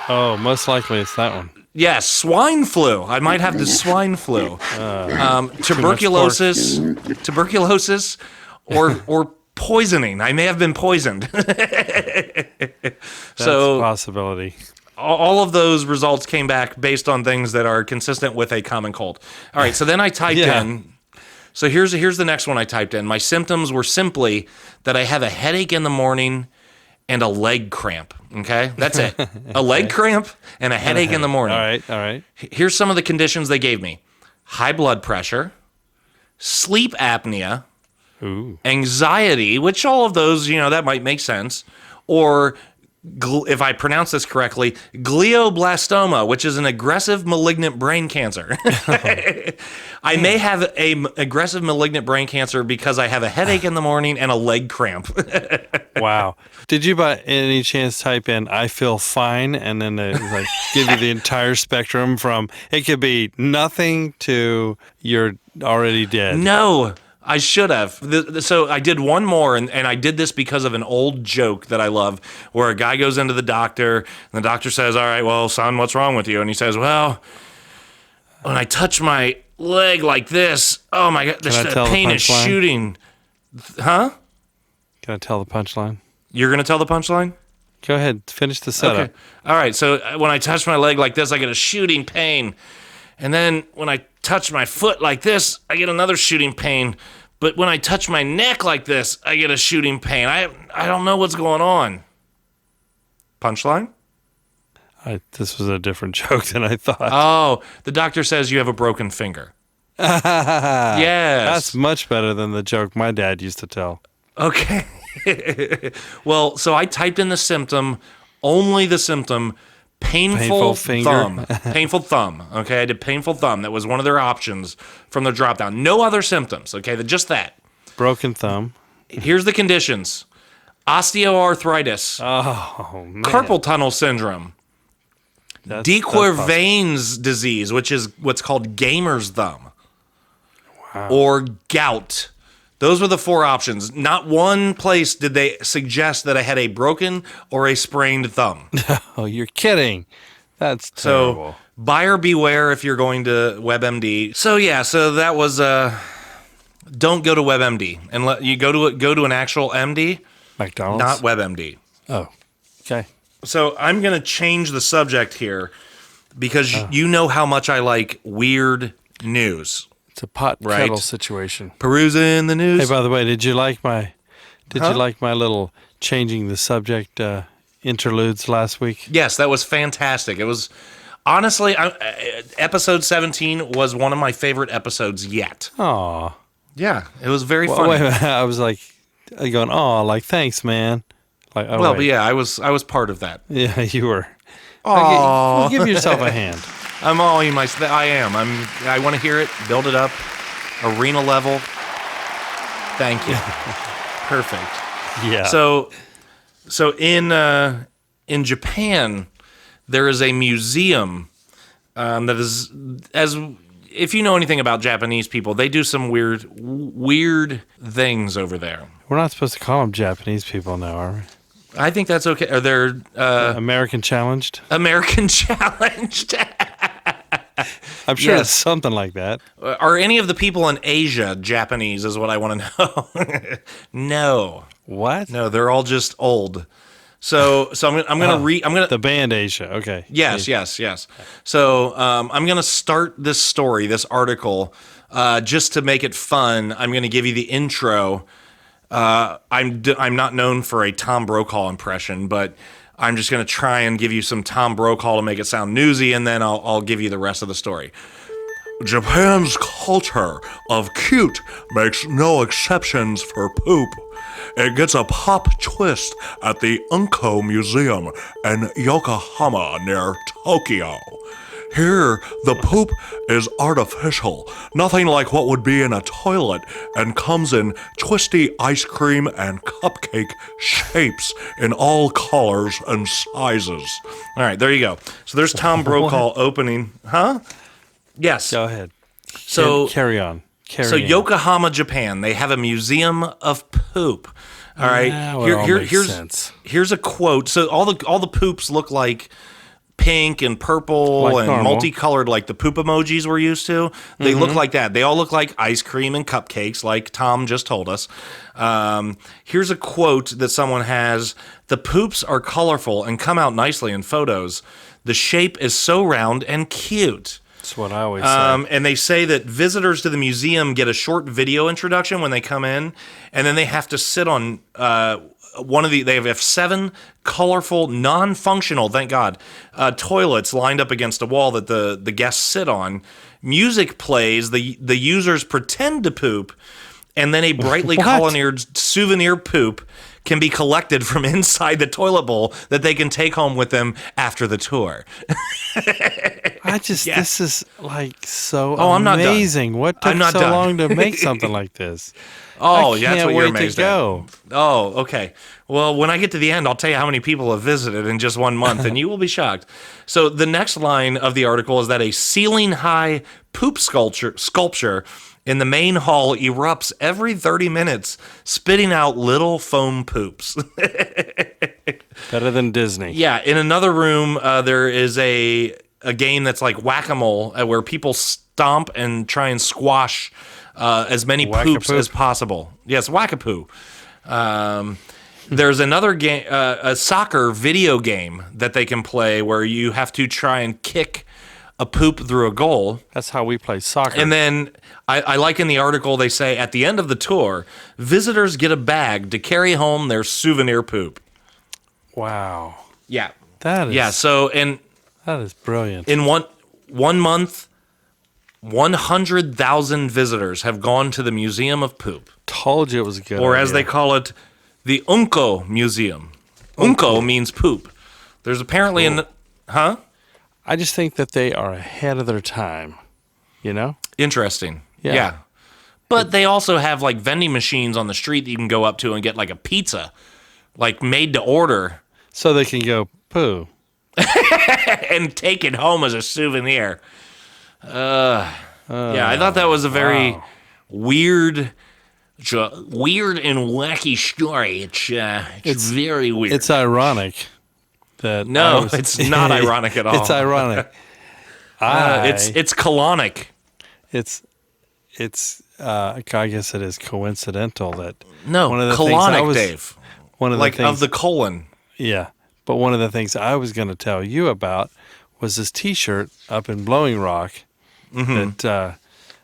Oh, most likely it's that one. Yes, swine flu. I might have the swine flu. Tuberculosis, or poisoning. I may have been poisoned. That's So a possibility. all of those results came back based on things that are consistent with a common cold. All right, so then I typed Yeah. in. So here's the next one I typed in. My symptoms were simply that I have a headache in the morning and a leg cramp. Okay, that's it. A leg cramp and a headache in the morning. All right. Here's some of the conditions they gave me: high blood pressure, sleep apnea, Ooh. anxiety, which all of those, that might make sense, or if I pronounce this correctly, glioblastoma, which is an aggressive malignant brain cancer. I may have a aggressive malignant brain cancer because I have a headache in the morning and a leg cramp. Wow. Did you by any chance type in "I feel fine" and then they like give you the entire spectrum from it could be nothing to you're already dead? No, I should have. So I did one more, and I did this because of an old joke that I love, where a guy goes into the doctor, and the doctor says, "All right, well, son, what's wrong with you?" And he says, "Well, when I touch my leg like this, oh my God, Can I tell the pain is punchline? shooting." Huh? Can I tell the punchline? You're going to tell the punchline? Go ahead, finish the setup. Okay. All right, so when I touch my leg like this, I get a shooting pain. And then when I touch my foot like this, I get another shooting pain. But when I touch my neck like this, I get a shooting pain. I don't know what's going on. Punchline? This was a different joke than I thought. Oh, the doctor says you have a broken finger. Yes. That's much better than the joke my dad used to tell. Okay. Well, so I typed in the symptom, only the symptom, painful finger. thumb. Painful thumb. Okay, I did painful thumb. That was one of their options from the drop down. No other symptoms. Okay, just that. Broken thumb. Here's the conditions: osteoarthritis, Oh, man. carpal tunnel syndrome, That's Dequervain's disease, which is what's called gamer's thumb, or gout. Those were the four options. Not one place did they suggest that I had a broken or a sprained thumb. Oh, you're kidding. That's So terrible. buyer beware if you're going to WebMD. So yeah, so that was don't go to WebMD and let you go to an actual MD, McDonald's? not WebMD. Oh, okay. So I'm going to change the subject here because you know how much I like weird news. It's a pot Right. kettle situation. Perusing the news. Hey, by the way, did you like my little changing the subject interludes last week? Yes, that was fantastic. It was honestly, episode 17 was one of my favorite episodes yet. Aw. Yeah, it was very Well, funny. wait a minute. I was like going, oh, like, thanks, man. Like, oh, Well, wait. but yeah, I was part of that. Yeah, you were. Aw. Well, give yourself a hand. I'm all you might. I am. I want to hear it. Build it up. Arena level. Thank you. Perfect. Yeah. So in Japan, there is a museum that is, as if you know anything about Japanese people, they do some weird things over there. We're not supposed to call them Japanese people now, are we? I think that's okay. Are they American challenged? American challenged? I'm sure Yes. it's something like that. Are any of the people in Asia Japanese? Is what I want to know. No. What? No, they're all just old. So I'm gonna The band Asia. Okay. yes. So I'm gonna start this story, this article, just to make it fun. I'm gonna give you the intro. I'm not known for a Tom Brokaw impression, but I'm just gonna try and give you some Tom Brokaw to make it sound newsy, and then I'll give you the rest of the story. Japan's culture of cute makes no exceptions for poop. It gets a pop twist at the Unko Museum in Yokohama near Tokyo. Here, the poop is artificial, nothing like what would be in a toilet, and comes in twisty ice cream and cupcake shapes in all colors and sizes. All right, there you go. So there's Tom Brokaw opening. Huh? Yes. Go ahead. So carry on. So Yokohama, Japan, they have a museum of poop. All right. Here's a quote. So all the poops look like pink and purple like and normal. multicolored, like the poop emojis we're used to. They look like that. They all look like ice cream and cupcakes, like Tom just told us. Here's a quote that someone has. The poops are colorful and come out nicely in photos. The shape is so round and cute. That's what I always say. And they say that visitors to the museum get a short video introduction when they come in, and then they have to sit on they have 7 colorful, non-functional, thank God, toilets lined up against a wall that the guests sit on. Music plays, the users pretend to poop, and then a brightly colored souvenir poop can be collected from inside the toilet bowl that they can take home with them after the tour. This is like so I'm not done. amazing. What took so long to make something like this? Oh, that's what you're amazed to go. at. Oh, okay. Well, when I get to the end, I'll tell you how many people have visited in just 1 month, and you will be shocked. So the next line of the article is that a ceiling-high poop sculpture in the main hall erupts every 30 minutes, spitting out little foam poops. Better than Disney. Yeah, in another room, there is a game that's like whack-a-mole, where people stomp and try and squash as many poops as possible. Yes, whack-a-poo. There's another game, a soccer video game that they can play where you have to try and kick a poop through a goal. That's how we play soccer. And then I like in the article they say at the end of the tour, visitors get a bag to carry home their souvenir poop. Wow. Yeah. That is that is brilliant. In one month, 100,000 visitors have gone to the Museum of Poop. Told you it was a good Or idea. as they call it, the Unko Museum. Unko means poop. There's apparently Huh? I just think that they are ahead of their time, you know? Interesting. Yeah. Yeah. But they also have like vending machines on the street that you can go up to and get like a pizza, like made to order. So they can go poo. And take it home as a souvenir. Yeah, I thought that was a very weird and wacky story. It's very weird. It's ironic that it's not ironic at all. It's ironic. It's colonic. It's I guess it is coincidental that one of the colonic, Dave. One of the things of the colon. Yeah. But one of the things I was going to tell you about was this T-shirt up in Blowing Rock that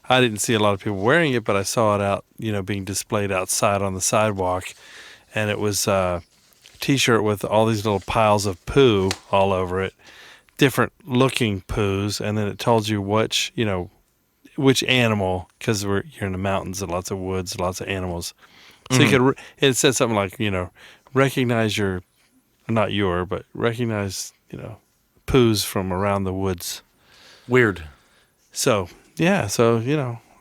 I didn't see a lot of people wearing it, but I saw it out, being displayed outside on the sidewalk, and it was a T-shirt with all these little piles of poo all over it, different looking poos, and then it told you which animal, because you're in the mountains and lots of woods, lots of animals. So it said something like, recognize recognize, poos from around the woods. Weird. So, yeah. So,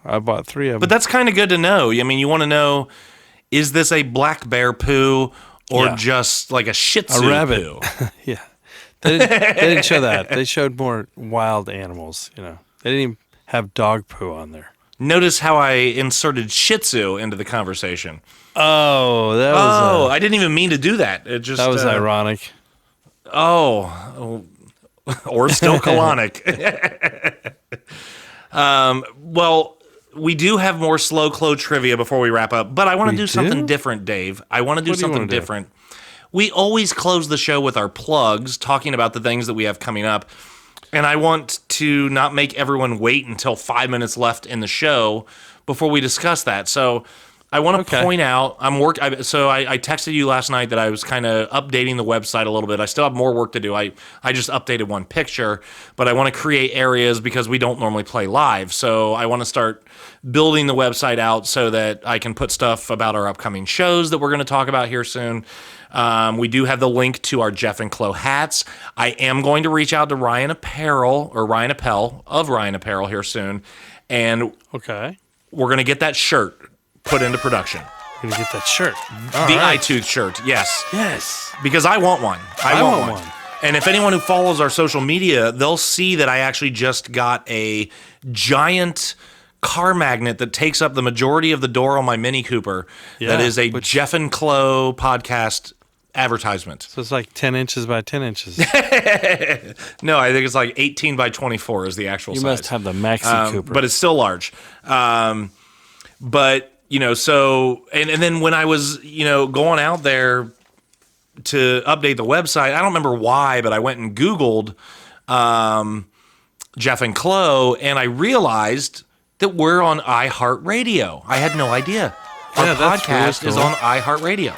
I bought 3 of them. But that's kind of good to know. I mean, you want to know, is this a black bear poo or just like a Shih Tzu a rabbit poo? Yeah. They didn't show that. They showed more wild animals, They didn't even have dog poo on there. Notice how I inserted Shih Tzu into the conversation. Oh, that was I didn't even mean to do that. It just that was ironic. Oh, or still colonic. Well, we do have more Slow Clo trivia before we wrap up, but I want to do something different, Dave. I want to do something different. We always close the show with our plugs, talking about the things that we have coming up. And I want to not make everyone wait until 5 minutes left in the show before we discuss that. So I want to point out, I texted you last night that I was kind of updating the website a little bit. I still have more work to do. I just updated one picture, but I want to create areas because we don't normally play live. So I want to start building the website out so that I can put stuff about our upcoming shows that we're going to talk about here soon. We do have the link to our Jef Clo hats. I am going to reach out to Ryan Appel of Ryan Apparel here soon. And we're going to get that shirt put into production. You're going to get that shirt. The iTunes shirt, yes. Yes. Because I want one. I want one. And if anyone who follows our social media, they'll see that I actually just got a giant car magnet that takes up the majority of the door on my Mini Cooper. That is a Jef Clo Podcast advertisement. So it's like 10 inches by 10 inches. No, I think it's like 18 by 24 is the actual size. You must have the Maxi Cooper. But it's still large. But, so, and then when I was, going out there to update the website, I don't remember why, but I went and Googled Jef Clo, and I realized that we're on iHeartRadio. I had no idea. Our podcast is on iHeartRadio.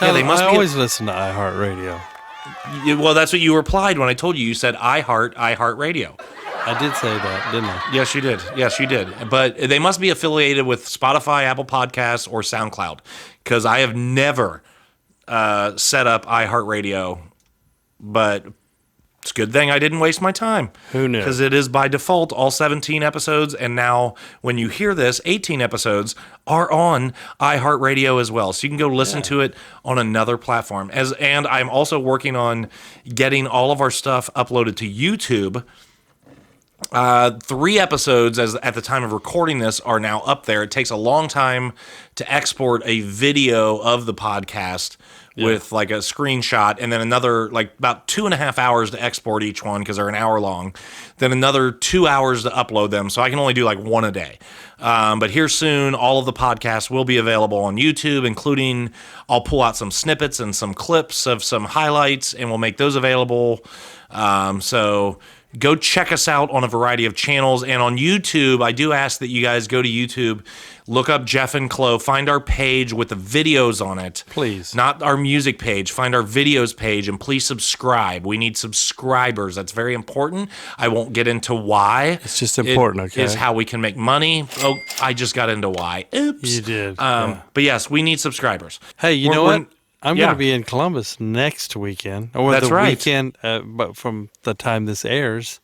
I always listen to iHeartRadio. Well, that's what you replied when I told you. You said iHeartRadio. I did say that, didn't I? Yes, you did. Yes, you did. But they must be affiliated with Spotify, Apple Podcasts, or SoundCloud, because I have never set up iHeartRadio. But it's a good thing I didn't waste my time. Who knew? Because it is by default all 17 episodes, and now when you hear this, 18 episodes are on iHeartRadio as well. So you can go listen to it on another platform. And I'm also working on getting all of our stuff uploaded to YouTube. 3 episodes at the time of recording this are now up there. It takes a long time to export a video of the podcast with like a screenshot, and then another like about 2.5 hours to export each one because they're an hour long, then another 2 hours to upload them. So I can only do like one a day. But here soon, all of the podcasts will be available on YouTube, including I'll pull out some snippets and some clips of some highlights, and we'll make those available. So go check us out on a variety of channels. And on YouTube, I do ask that you guys go to YouTube, look up Jef Clo, find our page with the videos on it. Please. Not our music page. Find our videos page, and please subscribe. We need subscribers. That's very important. I won't get into why. It's just important, okay? Is how we can make money. Oh, I just got into why. Oops. You did. But yes, we need subscribers. Hey, you know what? I'm going to be in Columbus next weekend. Or That's the right. weekend, but from the time this airs,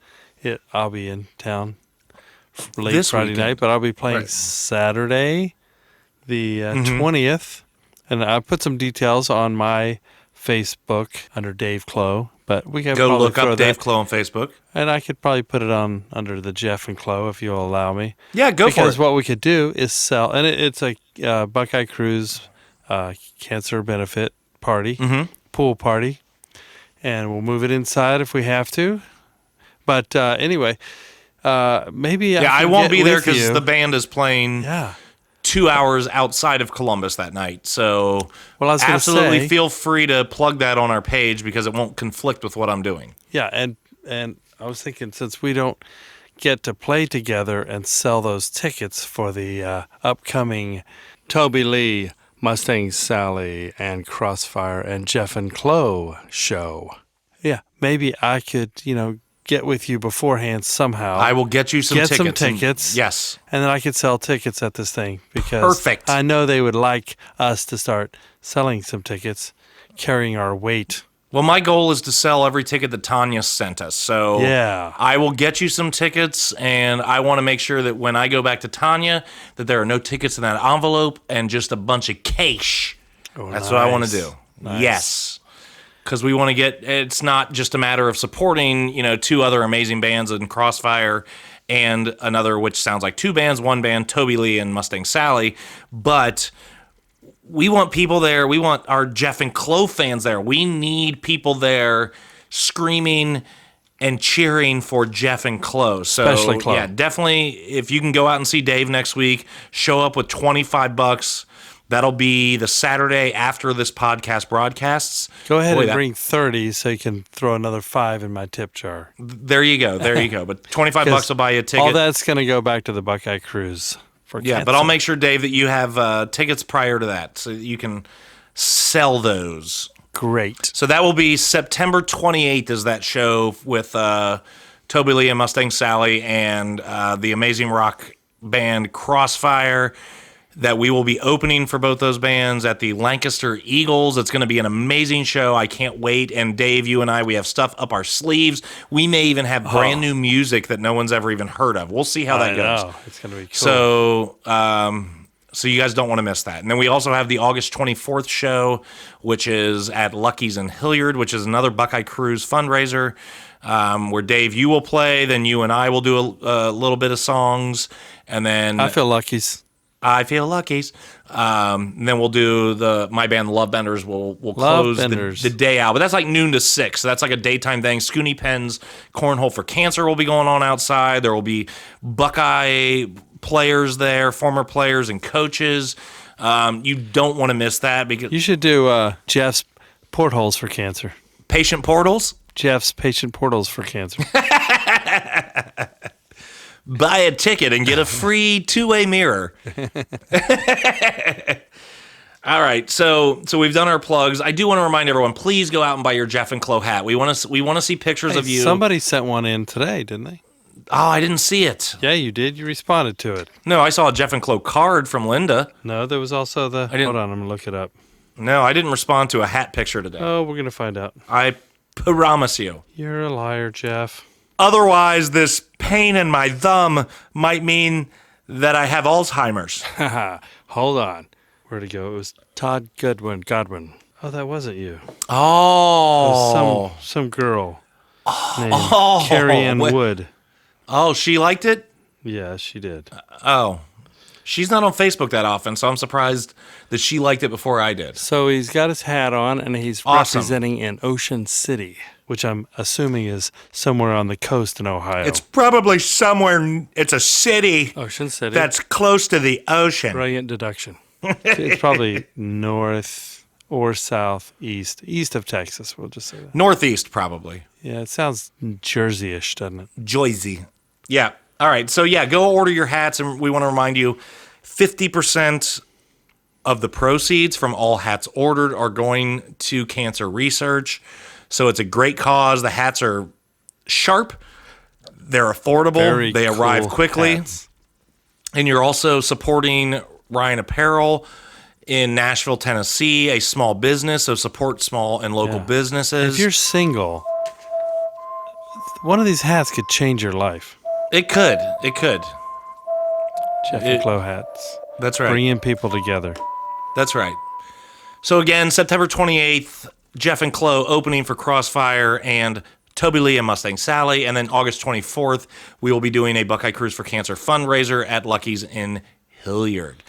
I'll be in town late This Friday weekend. night, but I'll be playing Saturday, the 20th. And I put some details on my Facebook under Dave Clo. But we can go look up Dave Clo on Facebook. And I could probably put it on under the Jef Clo if you'll allow me. Yeah, go for it. Because what we could do is sell, and it's a Buckeye Cruise cancer benefit party, pool party, and we'll move it inside if we have to. But anyway, maybe I won't be there because the band is playing 2 hours outside of Columbus that night. So I was absolutely feel free to plug that on our page because it won't conflict with what I'm doing. Yeah, and I was thinking, since we don't get to play together and sell those tickets for the upcoming Toby Lee, Mustang Sally, and Crossfire and Jef Clo show. Yeah, maybe I could, get with you beforehand somehow. I will get you some tickets. Get some tickets. Yes. And then I could sell tickets at this thing because Perfect. I know they would like us to start selling some tickets, carrying our weight. Well, my goal is to sell every ticket that Tanya sent us. So I will get you some tickets, and I want to make sure that when I go back to Tanya, that there are no tickets in that envelope and just a bunch of cash. Oh, That's what I want to do. Nice. Yes. Because we want to it's not just a matter of supporting, 2 other amazing bands in Crossfire and another, which sounds like 2 bands, 1 band, Toby Lee and Mustang Sally, but we want people there. We want our Jef Clo fans there. We need people there screaming and cheering for Jef Clo. So, especially Clo. Yeah, definitely. If you can go out and see Dave next week, show up with $25. That'll be the Saturday after this podcast broadcasts. Go ahead and bring 30 so you can throw another 5 in my tip jar. There you go. There you go. But $25 will buy you a ticket. All that's going to go back to the Buckeye Cruise for Yeah, cancer. but I'll make sure, Dave, that you have tickets prior to that so that you can sell those. Great. So that will be September 28th is that show with Toby Lee and Mustang Sally and the amazing rock band Crossfire that we will be opening for both those bands at the Lancaster Eagles. It's going to be an amazing show. I can't wait. And Dave, you and I, we have stuff up our sleeves. We may even have brand new music that no one's ever even heard of. We'll see how that goes. I know. It's going to be cool. So you guys don't want to miss that. And then we also have the August 24th show, which is at Lucky's in Hilliard, which is another Buckeye Cruise fundraiser, where Dave, you will play. Then you and I will do a little bit of songs. And then I feel luckies. And then we'll do my band, the Love Benders, will close the day out. But that's like noon to 6. So that's like a daytime thing. Scooney Penn's Cornhole for Cancer will be going on outside. There will be Buckeye players there, former players and coaches. You don't want to miss that because You should do Jeff's portholes for cancer. patient portals. Jeff's patient portals for cancer. Buy a ticket and get a free two-way mirror. All right, so we've done our plugs. I do want to remind everyone, please go out and buy your Jef Clo hat. We want to see pictures of you. Somebody sent one in today, didn't they? Oh, I didn't see it. Yeah, you did. You responded to it. No, I saw a Jef Clo card from Linda. No, there was also the... Hold on, I'm going to look it up. No, I didn't respond to a hat picture today. Oh, we're going to find out. I promise you. You're a liar, Jeff. Otherwise, this pain in my thumb might mean that I have Alzheimer's. Hold on. Where'd it go? It was Todd Godwin. Oh, that wasn't you. Oh. It was some girl named Carrie Ann Wood. Oh, she liked it? Yeah, she did. Oh. She's not on Facebook that often, so I'm surprised that she liked it before I did. So he's got his hat on, and he's Awesome. representing in Ocean City, which I'm assuming is somewhere on the coast in Ohio. It's probably somewhere, it's a city Ocean City. that's close to the ocean. Brilliant deduction. It's probably north or southeast, east of Texas, we'll just say that. Northeast, probably. Yeah, it sounds Jersey-ish, doesn't it? Jersey. Yeah. All right. So, yeah, go order your hats. And we want to remind you, 50% of the proceeds from all hats ordered are going to cancer research. So it's a great cause. The hats are sharp. They're affordable. They arrive quickly. Hats. And you're also supporting Ryan Apparel in Nashville, Tennessee, a small business. So support small and local businesses. If you're single, one of these hats could change your life. It could. Jef Clo hats. That's right. Bringing people together. That's right. So again, September 28th, Jef Clo opening for Crossfire and Toby Lee and Mustang Sally. And then August 24th, we will be doing a Buckeye Cruise for Cancer fundraiser at Lucky's in Hilliard.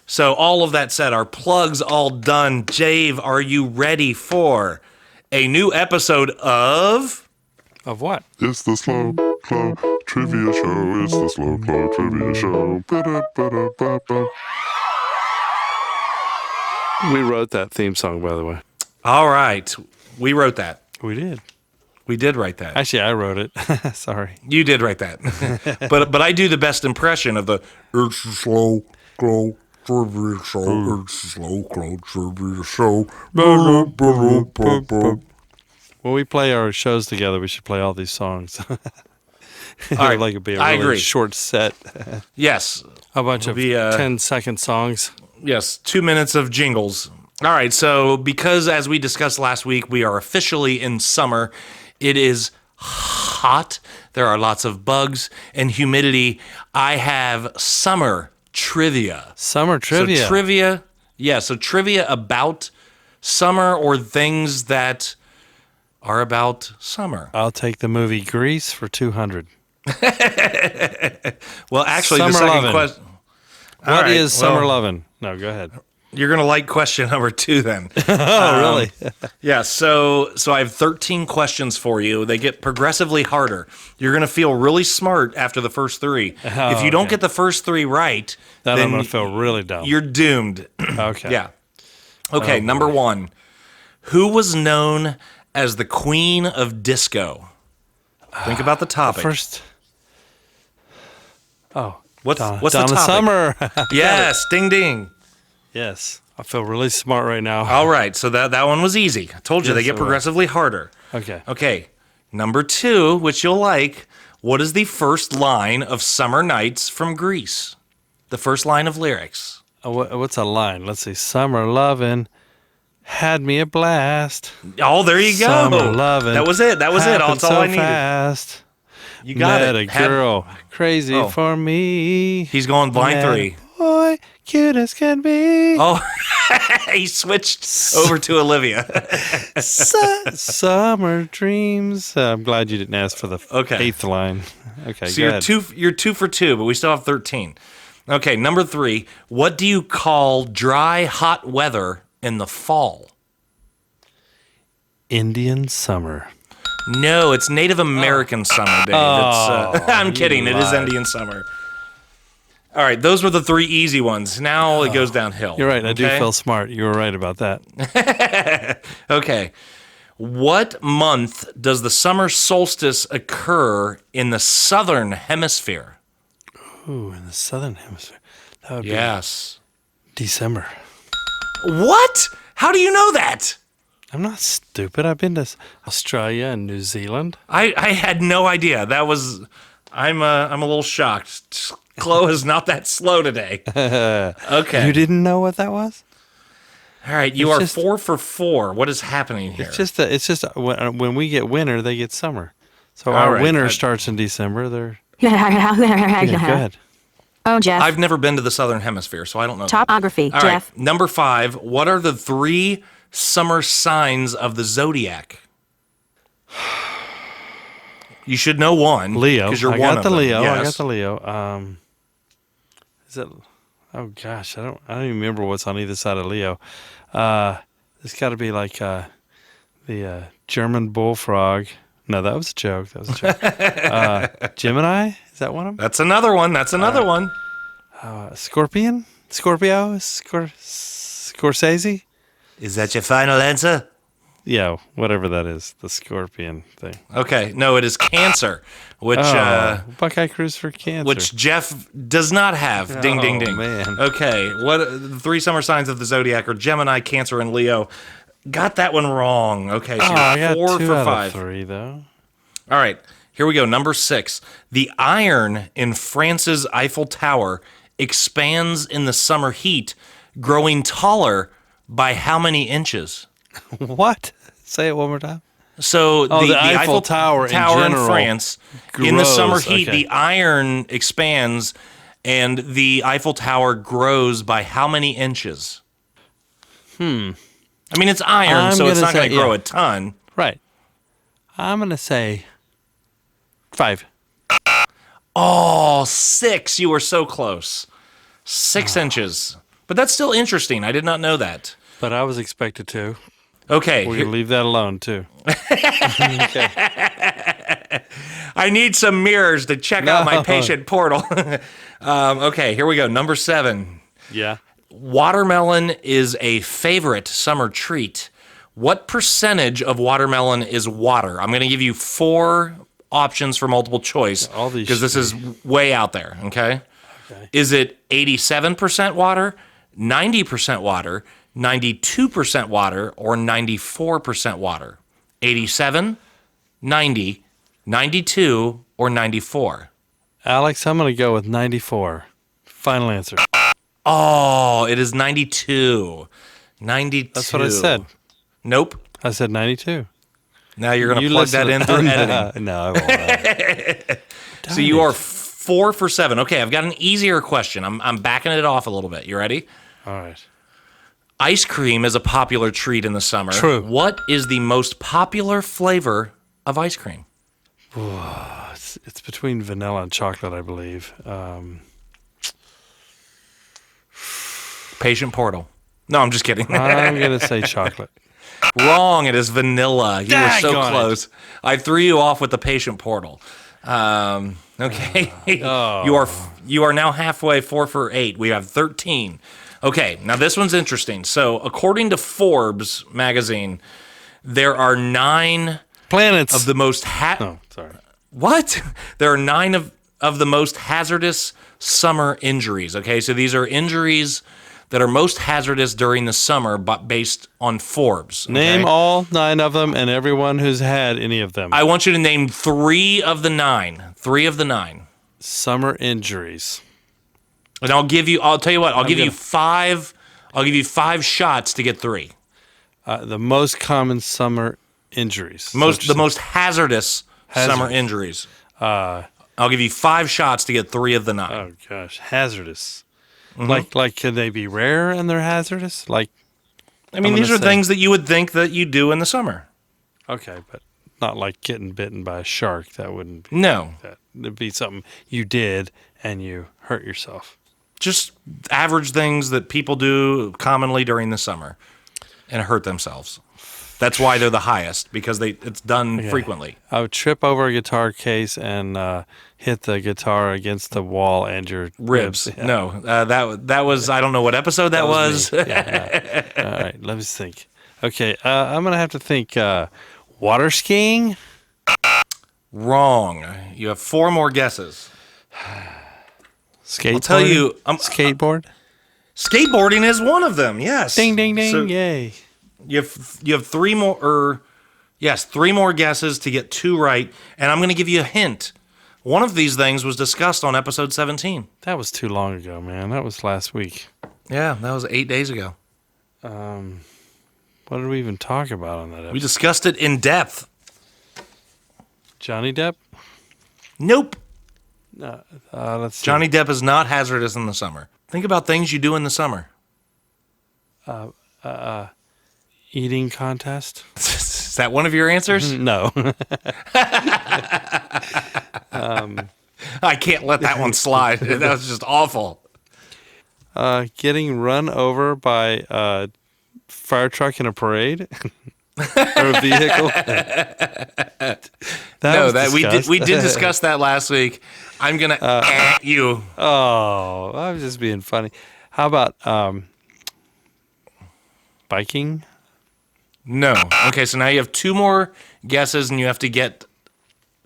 So all of that said, our plugs all done. Dave, are you ready for a new episode of... Of what? It's the Slow Clo Trivia Show. It's the Slow Clo Trivia Show. Ba-da-ba-da-ba-ba. We wrote that theme song, by the way. All right. We wrote that. We did. We did write that. Actually, I wrote it. Sorry. You did write that. but I do the best impression of the... It's the Slow Clo Trivia Show. It's the Slow Clo Trivia Show. Ba-da-ba-da-ba-ba. When we play our shows together, we should play all these songs. All right. Like it'd be a I really agree. short set. Yes. A bunch of be, 10-second songs. Yes, 2 minutes of jingles. All right, so because as we discussed last week, we are officially in summer, it is hot, there are lots of bugs and humidity. I have summer trivia. Summer trivia. So trivia about summer or things that are about summer. I'll take the movie Grease for 200. Well, actually, Summer the second lovin'. question... What is summer lovin'? No, go ahead. You're going to like question number 2 then. Oh, really? Yeah, so I have 13 questions for you. They get progressively harder. You're going to feel really smart after the first 3. If you don't get the first 3 right, Then then I'm going to feel really dumb. you're doomed. Okay. Yeah. Okay, number 1. Who was known as the Queen of Disco? Think about the topic. First. Oh, What's the Donna topic? Summer. Yes, ding ding. Yes. I feel really smart right now. All right, so that one was easy. I told you they Yes, get it was. progressively harder. Okay. Okay, number 2, which you'll like. What is the first line of Summer Nights from Greece? The first line of lyrics. What's a line? Let's see. Summer lovin' had me a blast. Oh, there you go. Summer lovin'. That was it. That's happened all so I needed. Fast. You got Met it. a girl crazy Oh. for me. He's going line Met a 3. boy cute as can be. Oh, he switched over to Olivia. Summer dreams. I'm glad you didn't ask for the Okay. 8th line. Okay, So go ahead. you're 2 for 2, but we still have 13. Okay, number 3. What do you call dry, hot weather in the fall? Indian summer. No, it's Native American summer, Dave. I'm kidding. It is lied. Indian summer. All right, those were the 3 easy ones. Now it goes downhill. You're right. I do okay? feel smart. You were right about that. Okay. What month does the summer solstice occur in the southern hemisphere? Ooh, in the southern hemisphere. That would Yes. be December. What? How do you know that? I'm not stupid. I've been to Australia and New Zealand. I had no idea. I'm a little shocked. Clo is not that slow today. Okay. You didn't know what that was? All right, you It's are just- 4 for 4. What is happening here? It's just when we get winter, they get summer. So All our right, winter good. starts in December. They're yeah, go ahead. Oh, Jeff. I've never been to the southern hemisphere, so I don't know. Topography, All Jeff. right, number 5. What are the 3 summer signs of the zodiac? You should know one. Leo. because you're I one got of the them. Leo. I Yes. got the Leo. Is it? Oh gosh, I don't even remember what's on either side of Leo. It's got to be like the German bullfrog. No, that was a joke. Gemini. Is that one of them? That's another one. That's another one. Scorpion. Scorpio. Scorsese. Is that your final answer? Yeah, whatever that is. The scorpion thing. Okay. No, it is Cancer, which Buckeye Cruise for Cancer. which Jeff does not have. Ding, ding, Oh, ding. man. Okay. What the 3 summer signs of the zodiac are Gemini, Cancer, and Leo. Got that one wrong. Okay, so I you're got 4 2 for out 5. of 3 though. All right, here we go. Number 6. The iron in France's Eiffel Tower expands in the summer heat, growing taller by how many inches? What? Say it one more time. So the Eiffel Tower in general France, in the grows, summer heat, okay. the iron expands and the Eiffel Tower grows by how many inches? I mean, it's iron, I'm so it's gonna not going say- to grow yeah. a ton. Right. I'm gonna say 5. Oh, 6. You were so close. 6 inches. But that's still interesting. I did not know that. But I was expected to. Okay. We're here- gonna leave that alone too. I need some mirrors to check out my No. patient portal. Okay, here we go. Number 7. Yeah. Watermelon is a favorite summer treat. What percentage of watermelon is water? I'm going to give you 4 options for multiple choice All these because this should is way out there, okay? Is it 87% water, 90% water, 92% water, or 94% water? 87, 90, 92, or 94? Alex, I'm gonna go with 94. Final answer. Oh, it is 92. 92. That's what I said. Nope. I said 92. Now you're going to You plug that listen- in through editing. No, I won't. So you are 4 for 7. Okay, I've got an easier question. I'm backing it off a little bit. You ready? All right. Ice cream is a popular treat in the summer. True. What is the most popular flavor of ice cream? It's between vanilla and chocolate, I believe. Patient portal. No, I'm just kidding. I'm gonna say chocolate. Wrong. It is vanilla. You were so Daggone it. close. I threw you off with the patient portal. Okay. You are now halfway, 4 for 8. We have 13. Okay. Now this one's interesting. So according to Forbes magazine, there are 9 Planets. of the most Oh, sorry. What? There are 9 of of the most hazardous summer injuries. Okay, so these are injuries that are most hazardous during the summer, but based on Forbes. Okay? Name all 9 of them and everyone who's had any of them. I want you to name 3 of the 9. 3 of the 9. Summer injuries. And I'll tell you what, I'll give you 5 shots to get 3. The most common summer injuries. The most hazardous summer injuries. I'll give you 5 shots to get 3 of the 9. Oh gosh, hazardous. Like can they be rare and they're hazardous? Like, these are things that you would think that you do in the summer. Okay, but not like getting bitten by a shark. That wouldn't be. No. That'd be something you did and you hurt yourself. Just average things that people do commonly during the summer and hurt themselves. That's why they're the highest, because it's done frequently. I would trip over a guitar case and hit the guitar against the wall and your ribs. Yeah. No, that was, I don't know what episode that was. Yeah, no. All right, let me think. Okay, I'm going to have to think water skiing? Wrong. You have 4 more guesses. Skateboarding? I'll tell you. Skateboard? Skateboarding is one of them, yes. Ding, ding, ding, So yay. you have 3 more, 3 more guesses to get 2 right, and I'm going to give you a hint. One of these things was discussed on episode 17. That was too long ago, man. That was last week. Yeah, that was 8 days ago. What did we even talk about on that episode? We discussed it in depth. Johnny Depp? Nope. Let's see. Johnny Depp is not hazardous in the summer. Think about things you do in the summer. Eating contest? Is that one of your answers? No. I can't let that one slide. That was just awful. Getting run over by a fire truck in a parade? Or a vehicle? We did discuss that last week. I'm gonna at you. Oh, I was just being funny. How about biking? No. Okay, so now you have 2 more guesses, and you have to get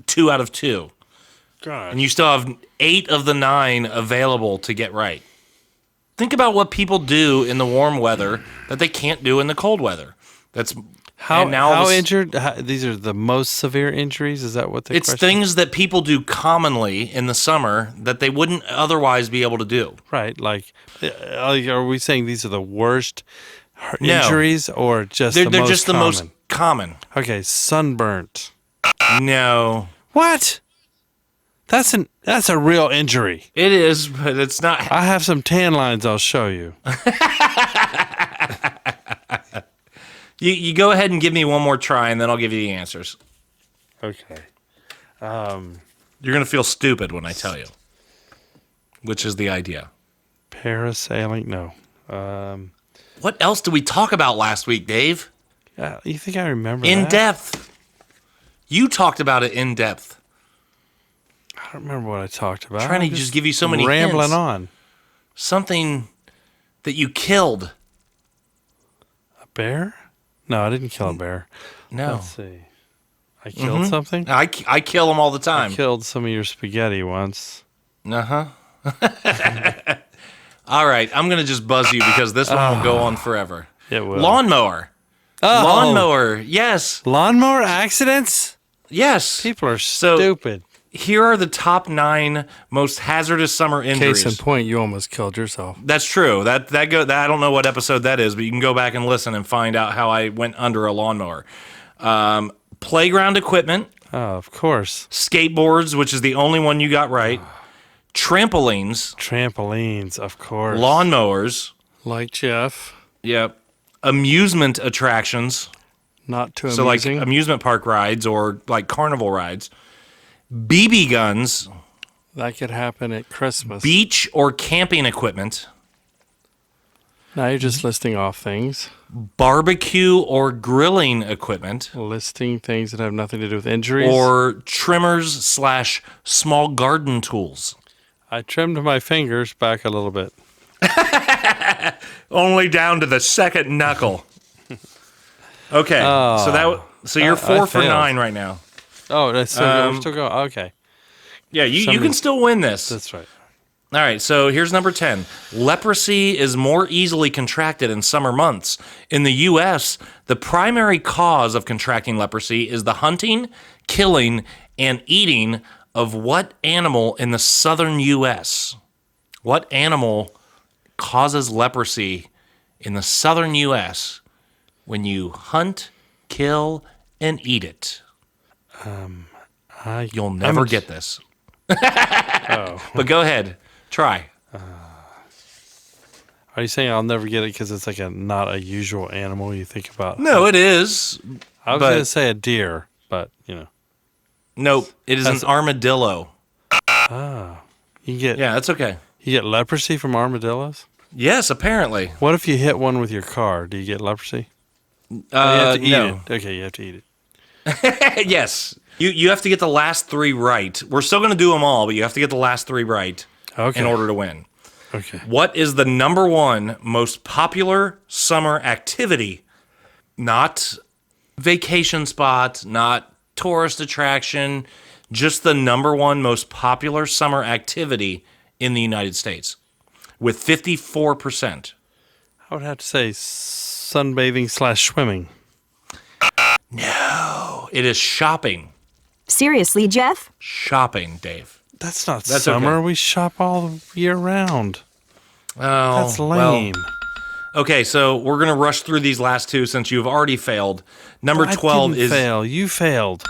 2 out of 2. God. And you still have 8 of the 9 available to get right. Think about what people do in the warm weather that they can't do in the cold weather. How injured? These are the most severe injuries? Is that what the It's question? things that people do commonly in the summer that they wouldn't otherwise be able to do. Right. Like, are we saying these are the worst No. injuries or just They're the most just common? the most common. Okay, sunburnt. No. What? That's a real injury. It is, but it's not. I have some tan lines I'll show you. You go ahead and give me one more try, and then I'll give you the answers. Okay. You're going to feel stupid when I tell you, which is the idea. Parasailing? No. What else did we talk about last week, Dave? You think I remember In that? depth. You talked about it in depth. I don't remember what I talked about. Trying I'm to just give you so many rambling hints. on. Something that you killed. A bear? No, I didn't kill a bear. No. Let's see. I killed something? I kill them all the time. I killed some of your spaghetti once. Uh-huh. All right, I'm going to just buzz you because this one will go on forever. It will. Lawnmower. Oh. Lawnmower, yes. Lawnmower accidents? Yes. People are stupid. Here are the top 9 most hazardous summer injuries. Case in point, you almost killed yourself. That's true. That I don't know what episode that is, but you can go back and listen and find out how I went under a lawnmower. Playground equipment. Oh, of course. Skateboards, which is the only one you got right. Trampolines. Trampolines, of course. Lawnmowers. Like Jeff. Yep. Amusement attractions. Not too So like amusing. amusement park rides or like carnival rides. BB guns. That could happen at Christmas. Beach or camping equipment. Now you're just listing off things. Barbecue or grilling equipment. Listing things that have nothing to do with injuries. Or trimmers / small garden tools. I trimmed my fingers back a little bit. Only down to the second knuckle. Okay, so you're 4 for failed. 9 right now. Oh, that's still, we're still going. Okay. Yeah, you can still win this. That's right. All right, so here's number 10. Leprosy is more easily contracted in summer months. In the U.S., the primary cause of contracting leprosy is the hunting, killing, and eating of what animal in the southern U.S.? What animal causes leprosy in the southern U.S. when you hunt, kill, and eat it? You'll never get this. But go ahead. Try. Are you saying I'll never get it because it's like not a usual animal you think about? No, it is. I was going to say a deer, but, Nope. It is an armadillo. Yeah, that's okay. You get leprosy from armadillos? Yes, apparently. What if you hit one with your car? Do you get leprosy? You have to eat it. Okay, you have to eat it. Yes. You have to get the last 3 right. We're still going to do them all, but you have to get the last 3 right in order to win. Okay. What is the number 1 most popular summer activity? Not vacation spot, not tourist attraction, just the number 1 most popular summer activity in the United States with 54%. I would have to say sunbathing / swimming. No, it is shopping. Seriously, Jeff? Shopping, Dave. That's not summer. Okay. We shop all year round. Oh, that's lame. Well, okay, so we're going to rush through these last 2 since you've already failed. Number 12 is... fail. You failed.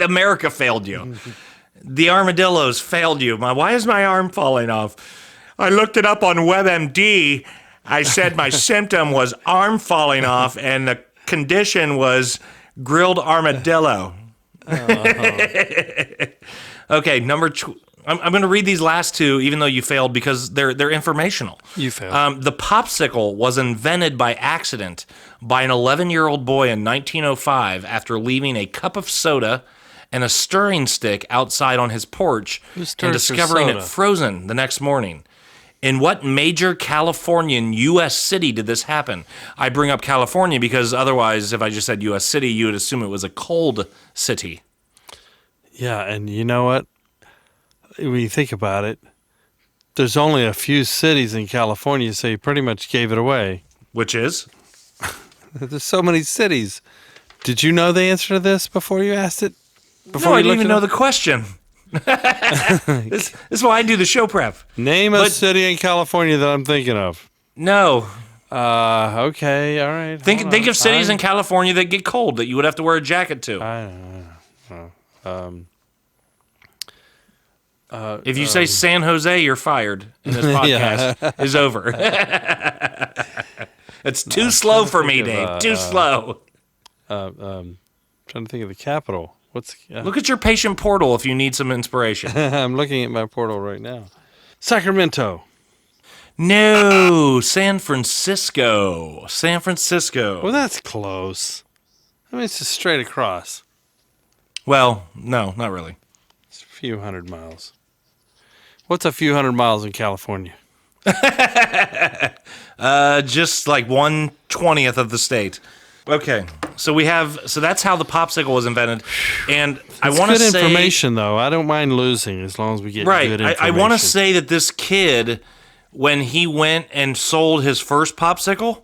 America failed you. The armadillos failed you. Why is my arm falling off? I looked it up on WebMD. I said my symptom was arm falling off, and the condition was grilled armadillo. Okay, I'm going to read these last 2, even though you failed, because they're informational. You failed. The popsicle was invented by accident by an 11-year-old boy in 1905 after leaving a cup of soda and a stirring stick outside on his porch and discovering it frozen the next morning. In what major Californian U.S. city did this happen? I bring up California because otherwise, if I just said U.S. city, you would assume it was a cold city. Yeah, and you know what? When you think about it, there's only a few cities in California, so you pretty much gave it away. Which is? There's so many cities. Did you know the answer to this before you asked it? No, I didn't even know the question. This is why I do the show prep. Name a city in California that I'm thinking of. No. Okay, all right. Think of cities in California that get cold that you would have to wear a jacket to. I know. If you say San Jose, you're fired. And this podcast is over. It's too slow for me, Dave. Too slow. Trying to think of the capital. Look at your patient portal if you need some inspiration. I'm looking at my portal right now. Sacramento. No, San Francisco. San Francisco. Well, that's close. I mean, it's just straight across. Well, no, not really. It's a few hundred miles. What's a few hundred miles in California? Just like 1/20th of the state. Okay, so that's how the popsicle was invented, and I want to say good information though. I don't mind losing as long as we get good information. I want to say that this kid, when he went and sold his first popsicle,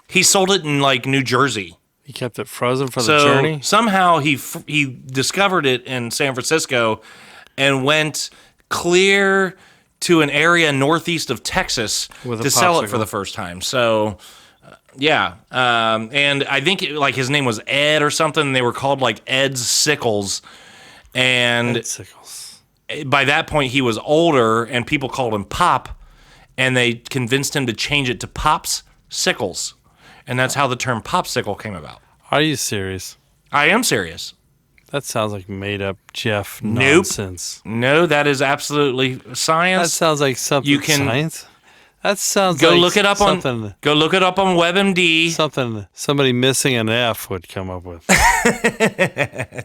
he sold it in like New Jersey. He kept it frozen for the journey. Somehow he discovered it in San Francisco, and went clear to an area northeast of Texas to sell it for the first time. So. Yeah, and I think his name was Ed or something. They were called like Ed's Sickles, and Ed Sickles. By that point he was older, and people called him Pop, and they convinced him to change it to Pop's Sickles, and that's how the term popsicle came about. Are you serious? I am serious. That sounds like made up Jeff nonsense. No, that is absolutely science. That sounds like something science. That sounds like look it up on Go look it up on WebMD. Something somebody missing an F would come up with.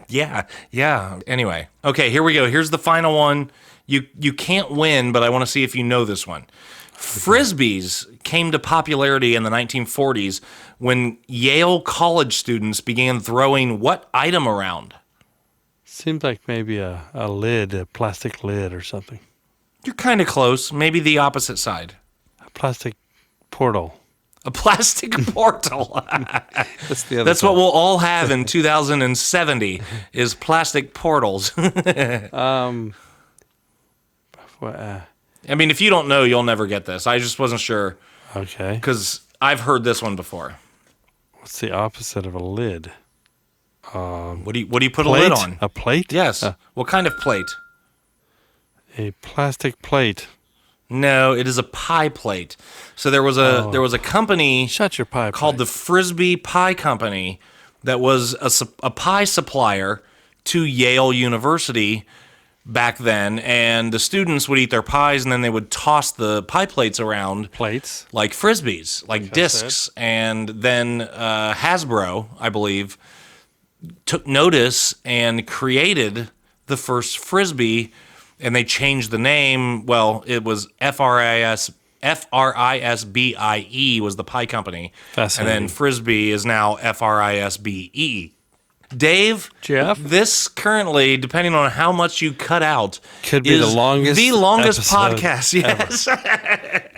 Yeah. Anyway, okay, here we go. Here's the final one. You can't win, but I want to see if you know this one. Frisbees came to popularity in the 1940s when Yale college students began throwing what item around? Seems like maybe a lid, a plastic lid or something. You're kind of close. Maybe the opposite side. A plastic portal. A plastic portal. That's the other That's side. what we'll all have in 2070 is plastic portals. Well, I mean, if you don't know, you'll never get this. I just wasn't sure okay. because I've heard this one before. What's the opposite of a lid? What do you put Plate? a lid on? A plate? Yes. What kind of plate? A plastic plate. No, it is a pie plate. So there was a company Shut your pie called plate. the Frisbee Pie Company that was a pie supplier to Yale University back then, and the students would eat their pies and then they would toss the pie plates around Plates. like Frisbees, like discs. And then Hasbro, I believe, took notice and created the first Frisbee, and they changed the name. Well, it was Frisbie was the pie company. And Fascinating. then Frisbee is now Frisbe. Dave, Jeff? this currently, depending on how much you cut out, Could be is the longest episode podcast. Yes.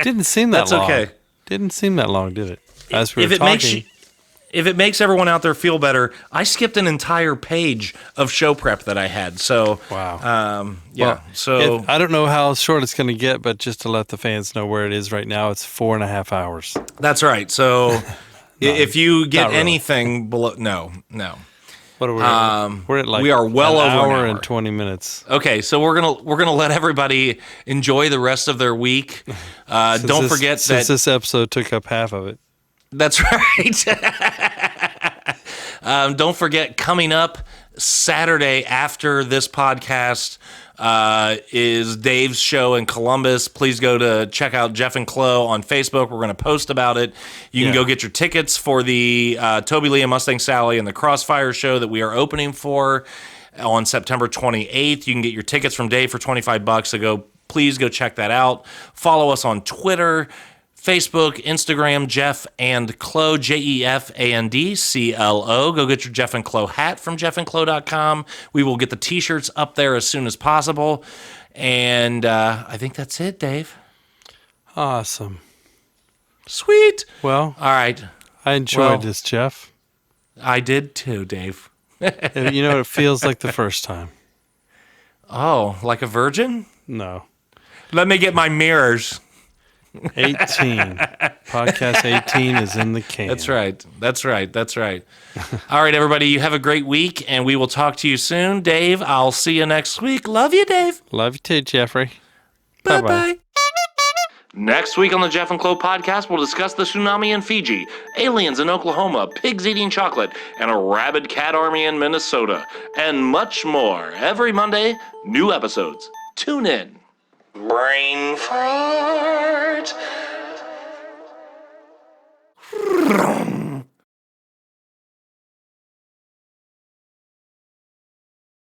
Didn't seem that That's long. okay. Didn't seem that long, did it? As we were If it talking. makes if it makes everyone out there feel better, I skipped an entire page of show prep that I had. So, Wow. yeah. Well, So I don't know how short it's going to get, but just to let the fans know where it is right now, it's 4.5 hours. that's right. So, if you get not really. anything below, no. What are we? We're at like we are well an over an hour hour. and 20 minutes. Okay, so we're gonna let everybody enjoy the rest of their week. Don't forget since that this episode took up half of it. that's right. Don't forget, coming up Saturday after this podcast is Dave's show in Columbus. Please go to check out Jef and Clo on Facebook. We're going to post about it. You can Yeah. go get your tickets for the Toby Lee and Mustang Sally and the Crossfire show that we are opening for on September 28th. You can get your tickets from Dave for $25. So please go check that out. Follow us on Twitter, Facebook, Instagram, Jef and Clo, JefandClo. Go get your Jef and Clo hat from jefandclo.com. We will get the t-shirts up there as soon as possible. And I think that's it, Dave. Awesome. Sweet. Well, All right. I enjoyed Well- this, Jeff. I did too, Dave. You know, it feels like the first time. Oh, like a virgin? No. Let me get my mirrors. 18. Podcast 18 is in the can. That's right. All right, everybody, you have a great week, and we will talk to you soon. Dave, I'll see you next week. Love you, Dave. Love you too, Jeffrey. Bye-bye. Next week on the Jef and Clo podcast, we'll discuss the tsunami in Fiji, aliens in Oklahoma, pigs eating chocolate, and a rabid cat army in Minnesota, and much more. Every Monday, new episodes. Tune in. Brain fart.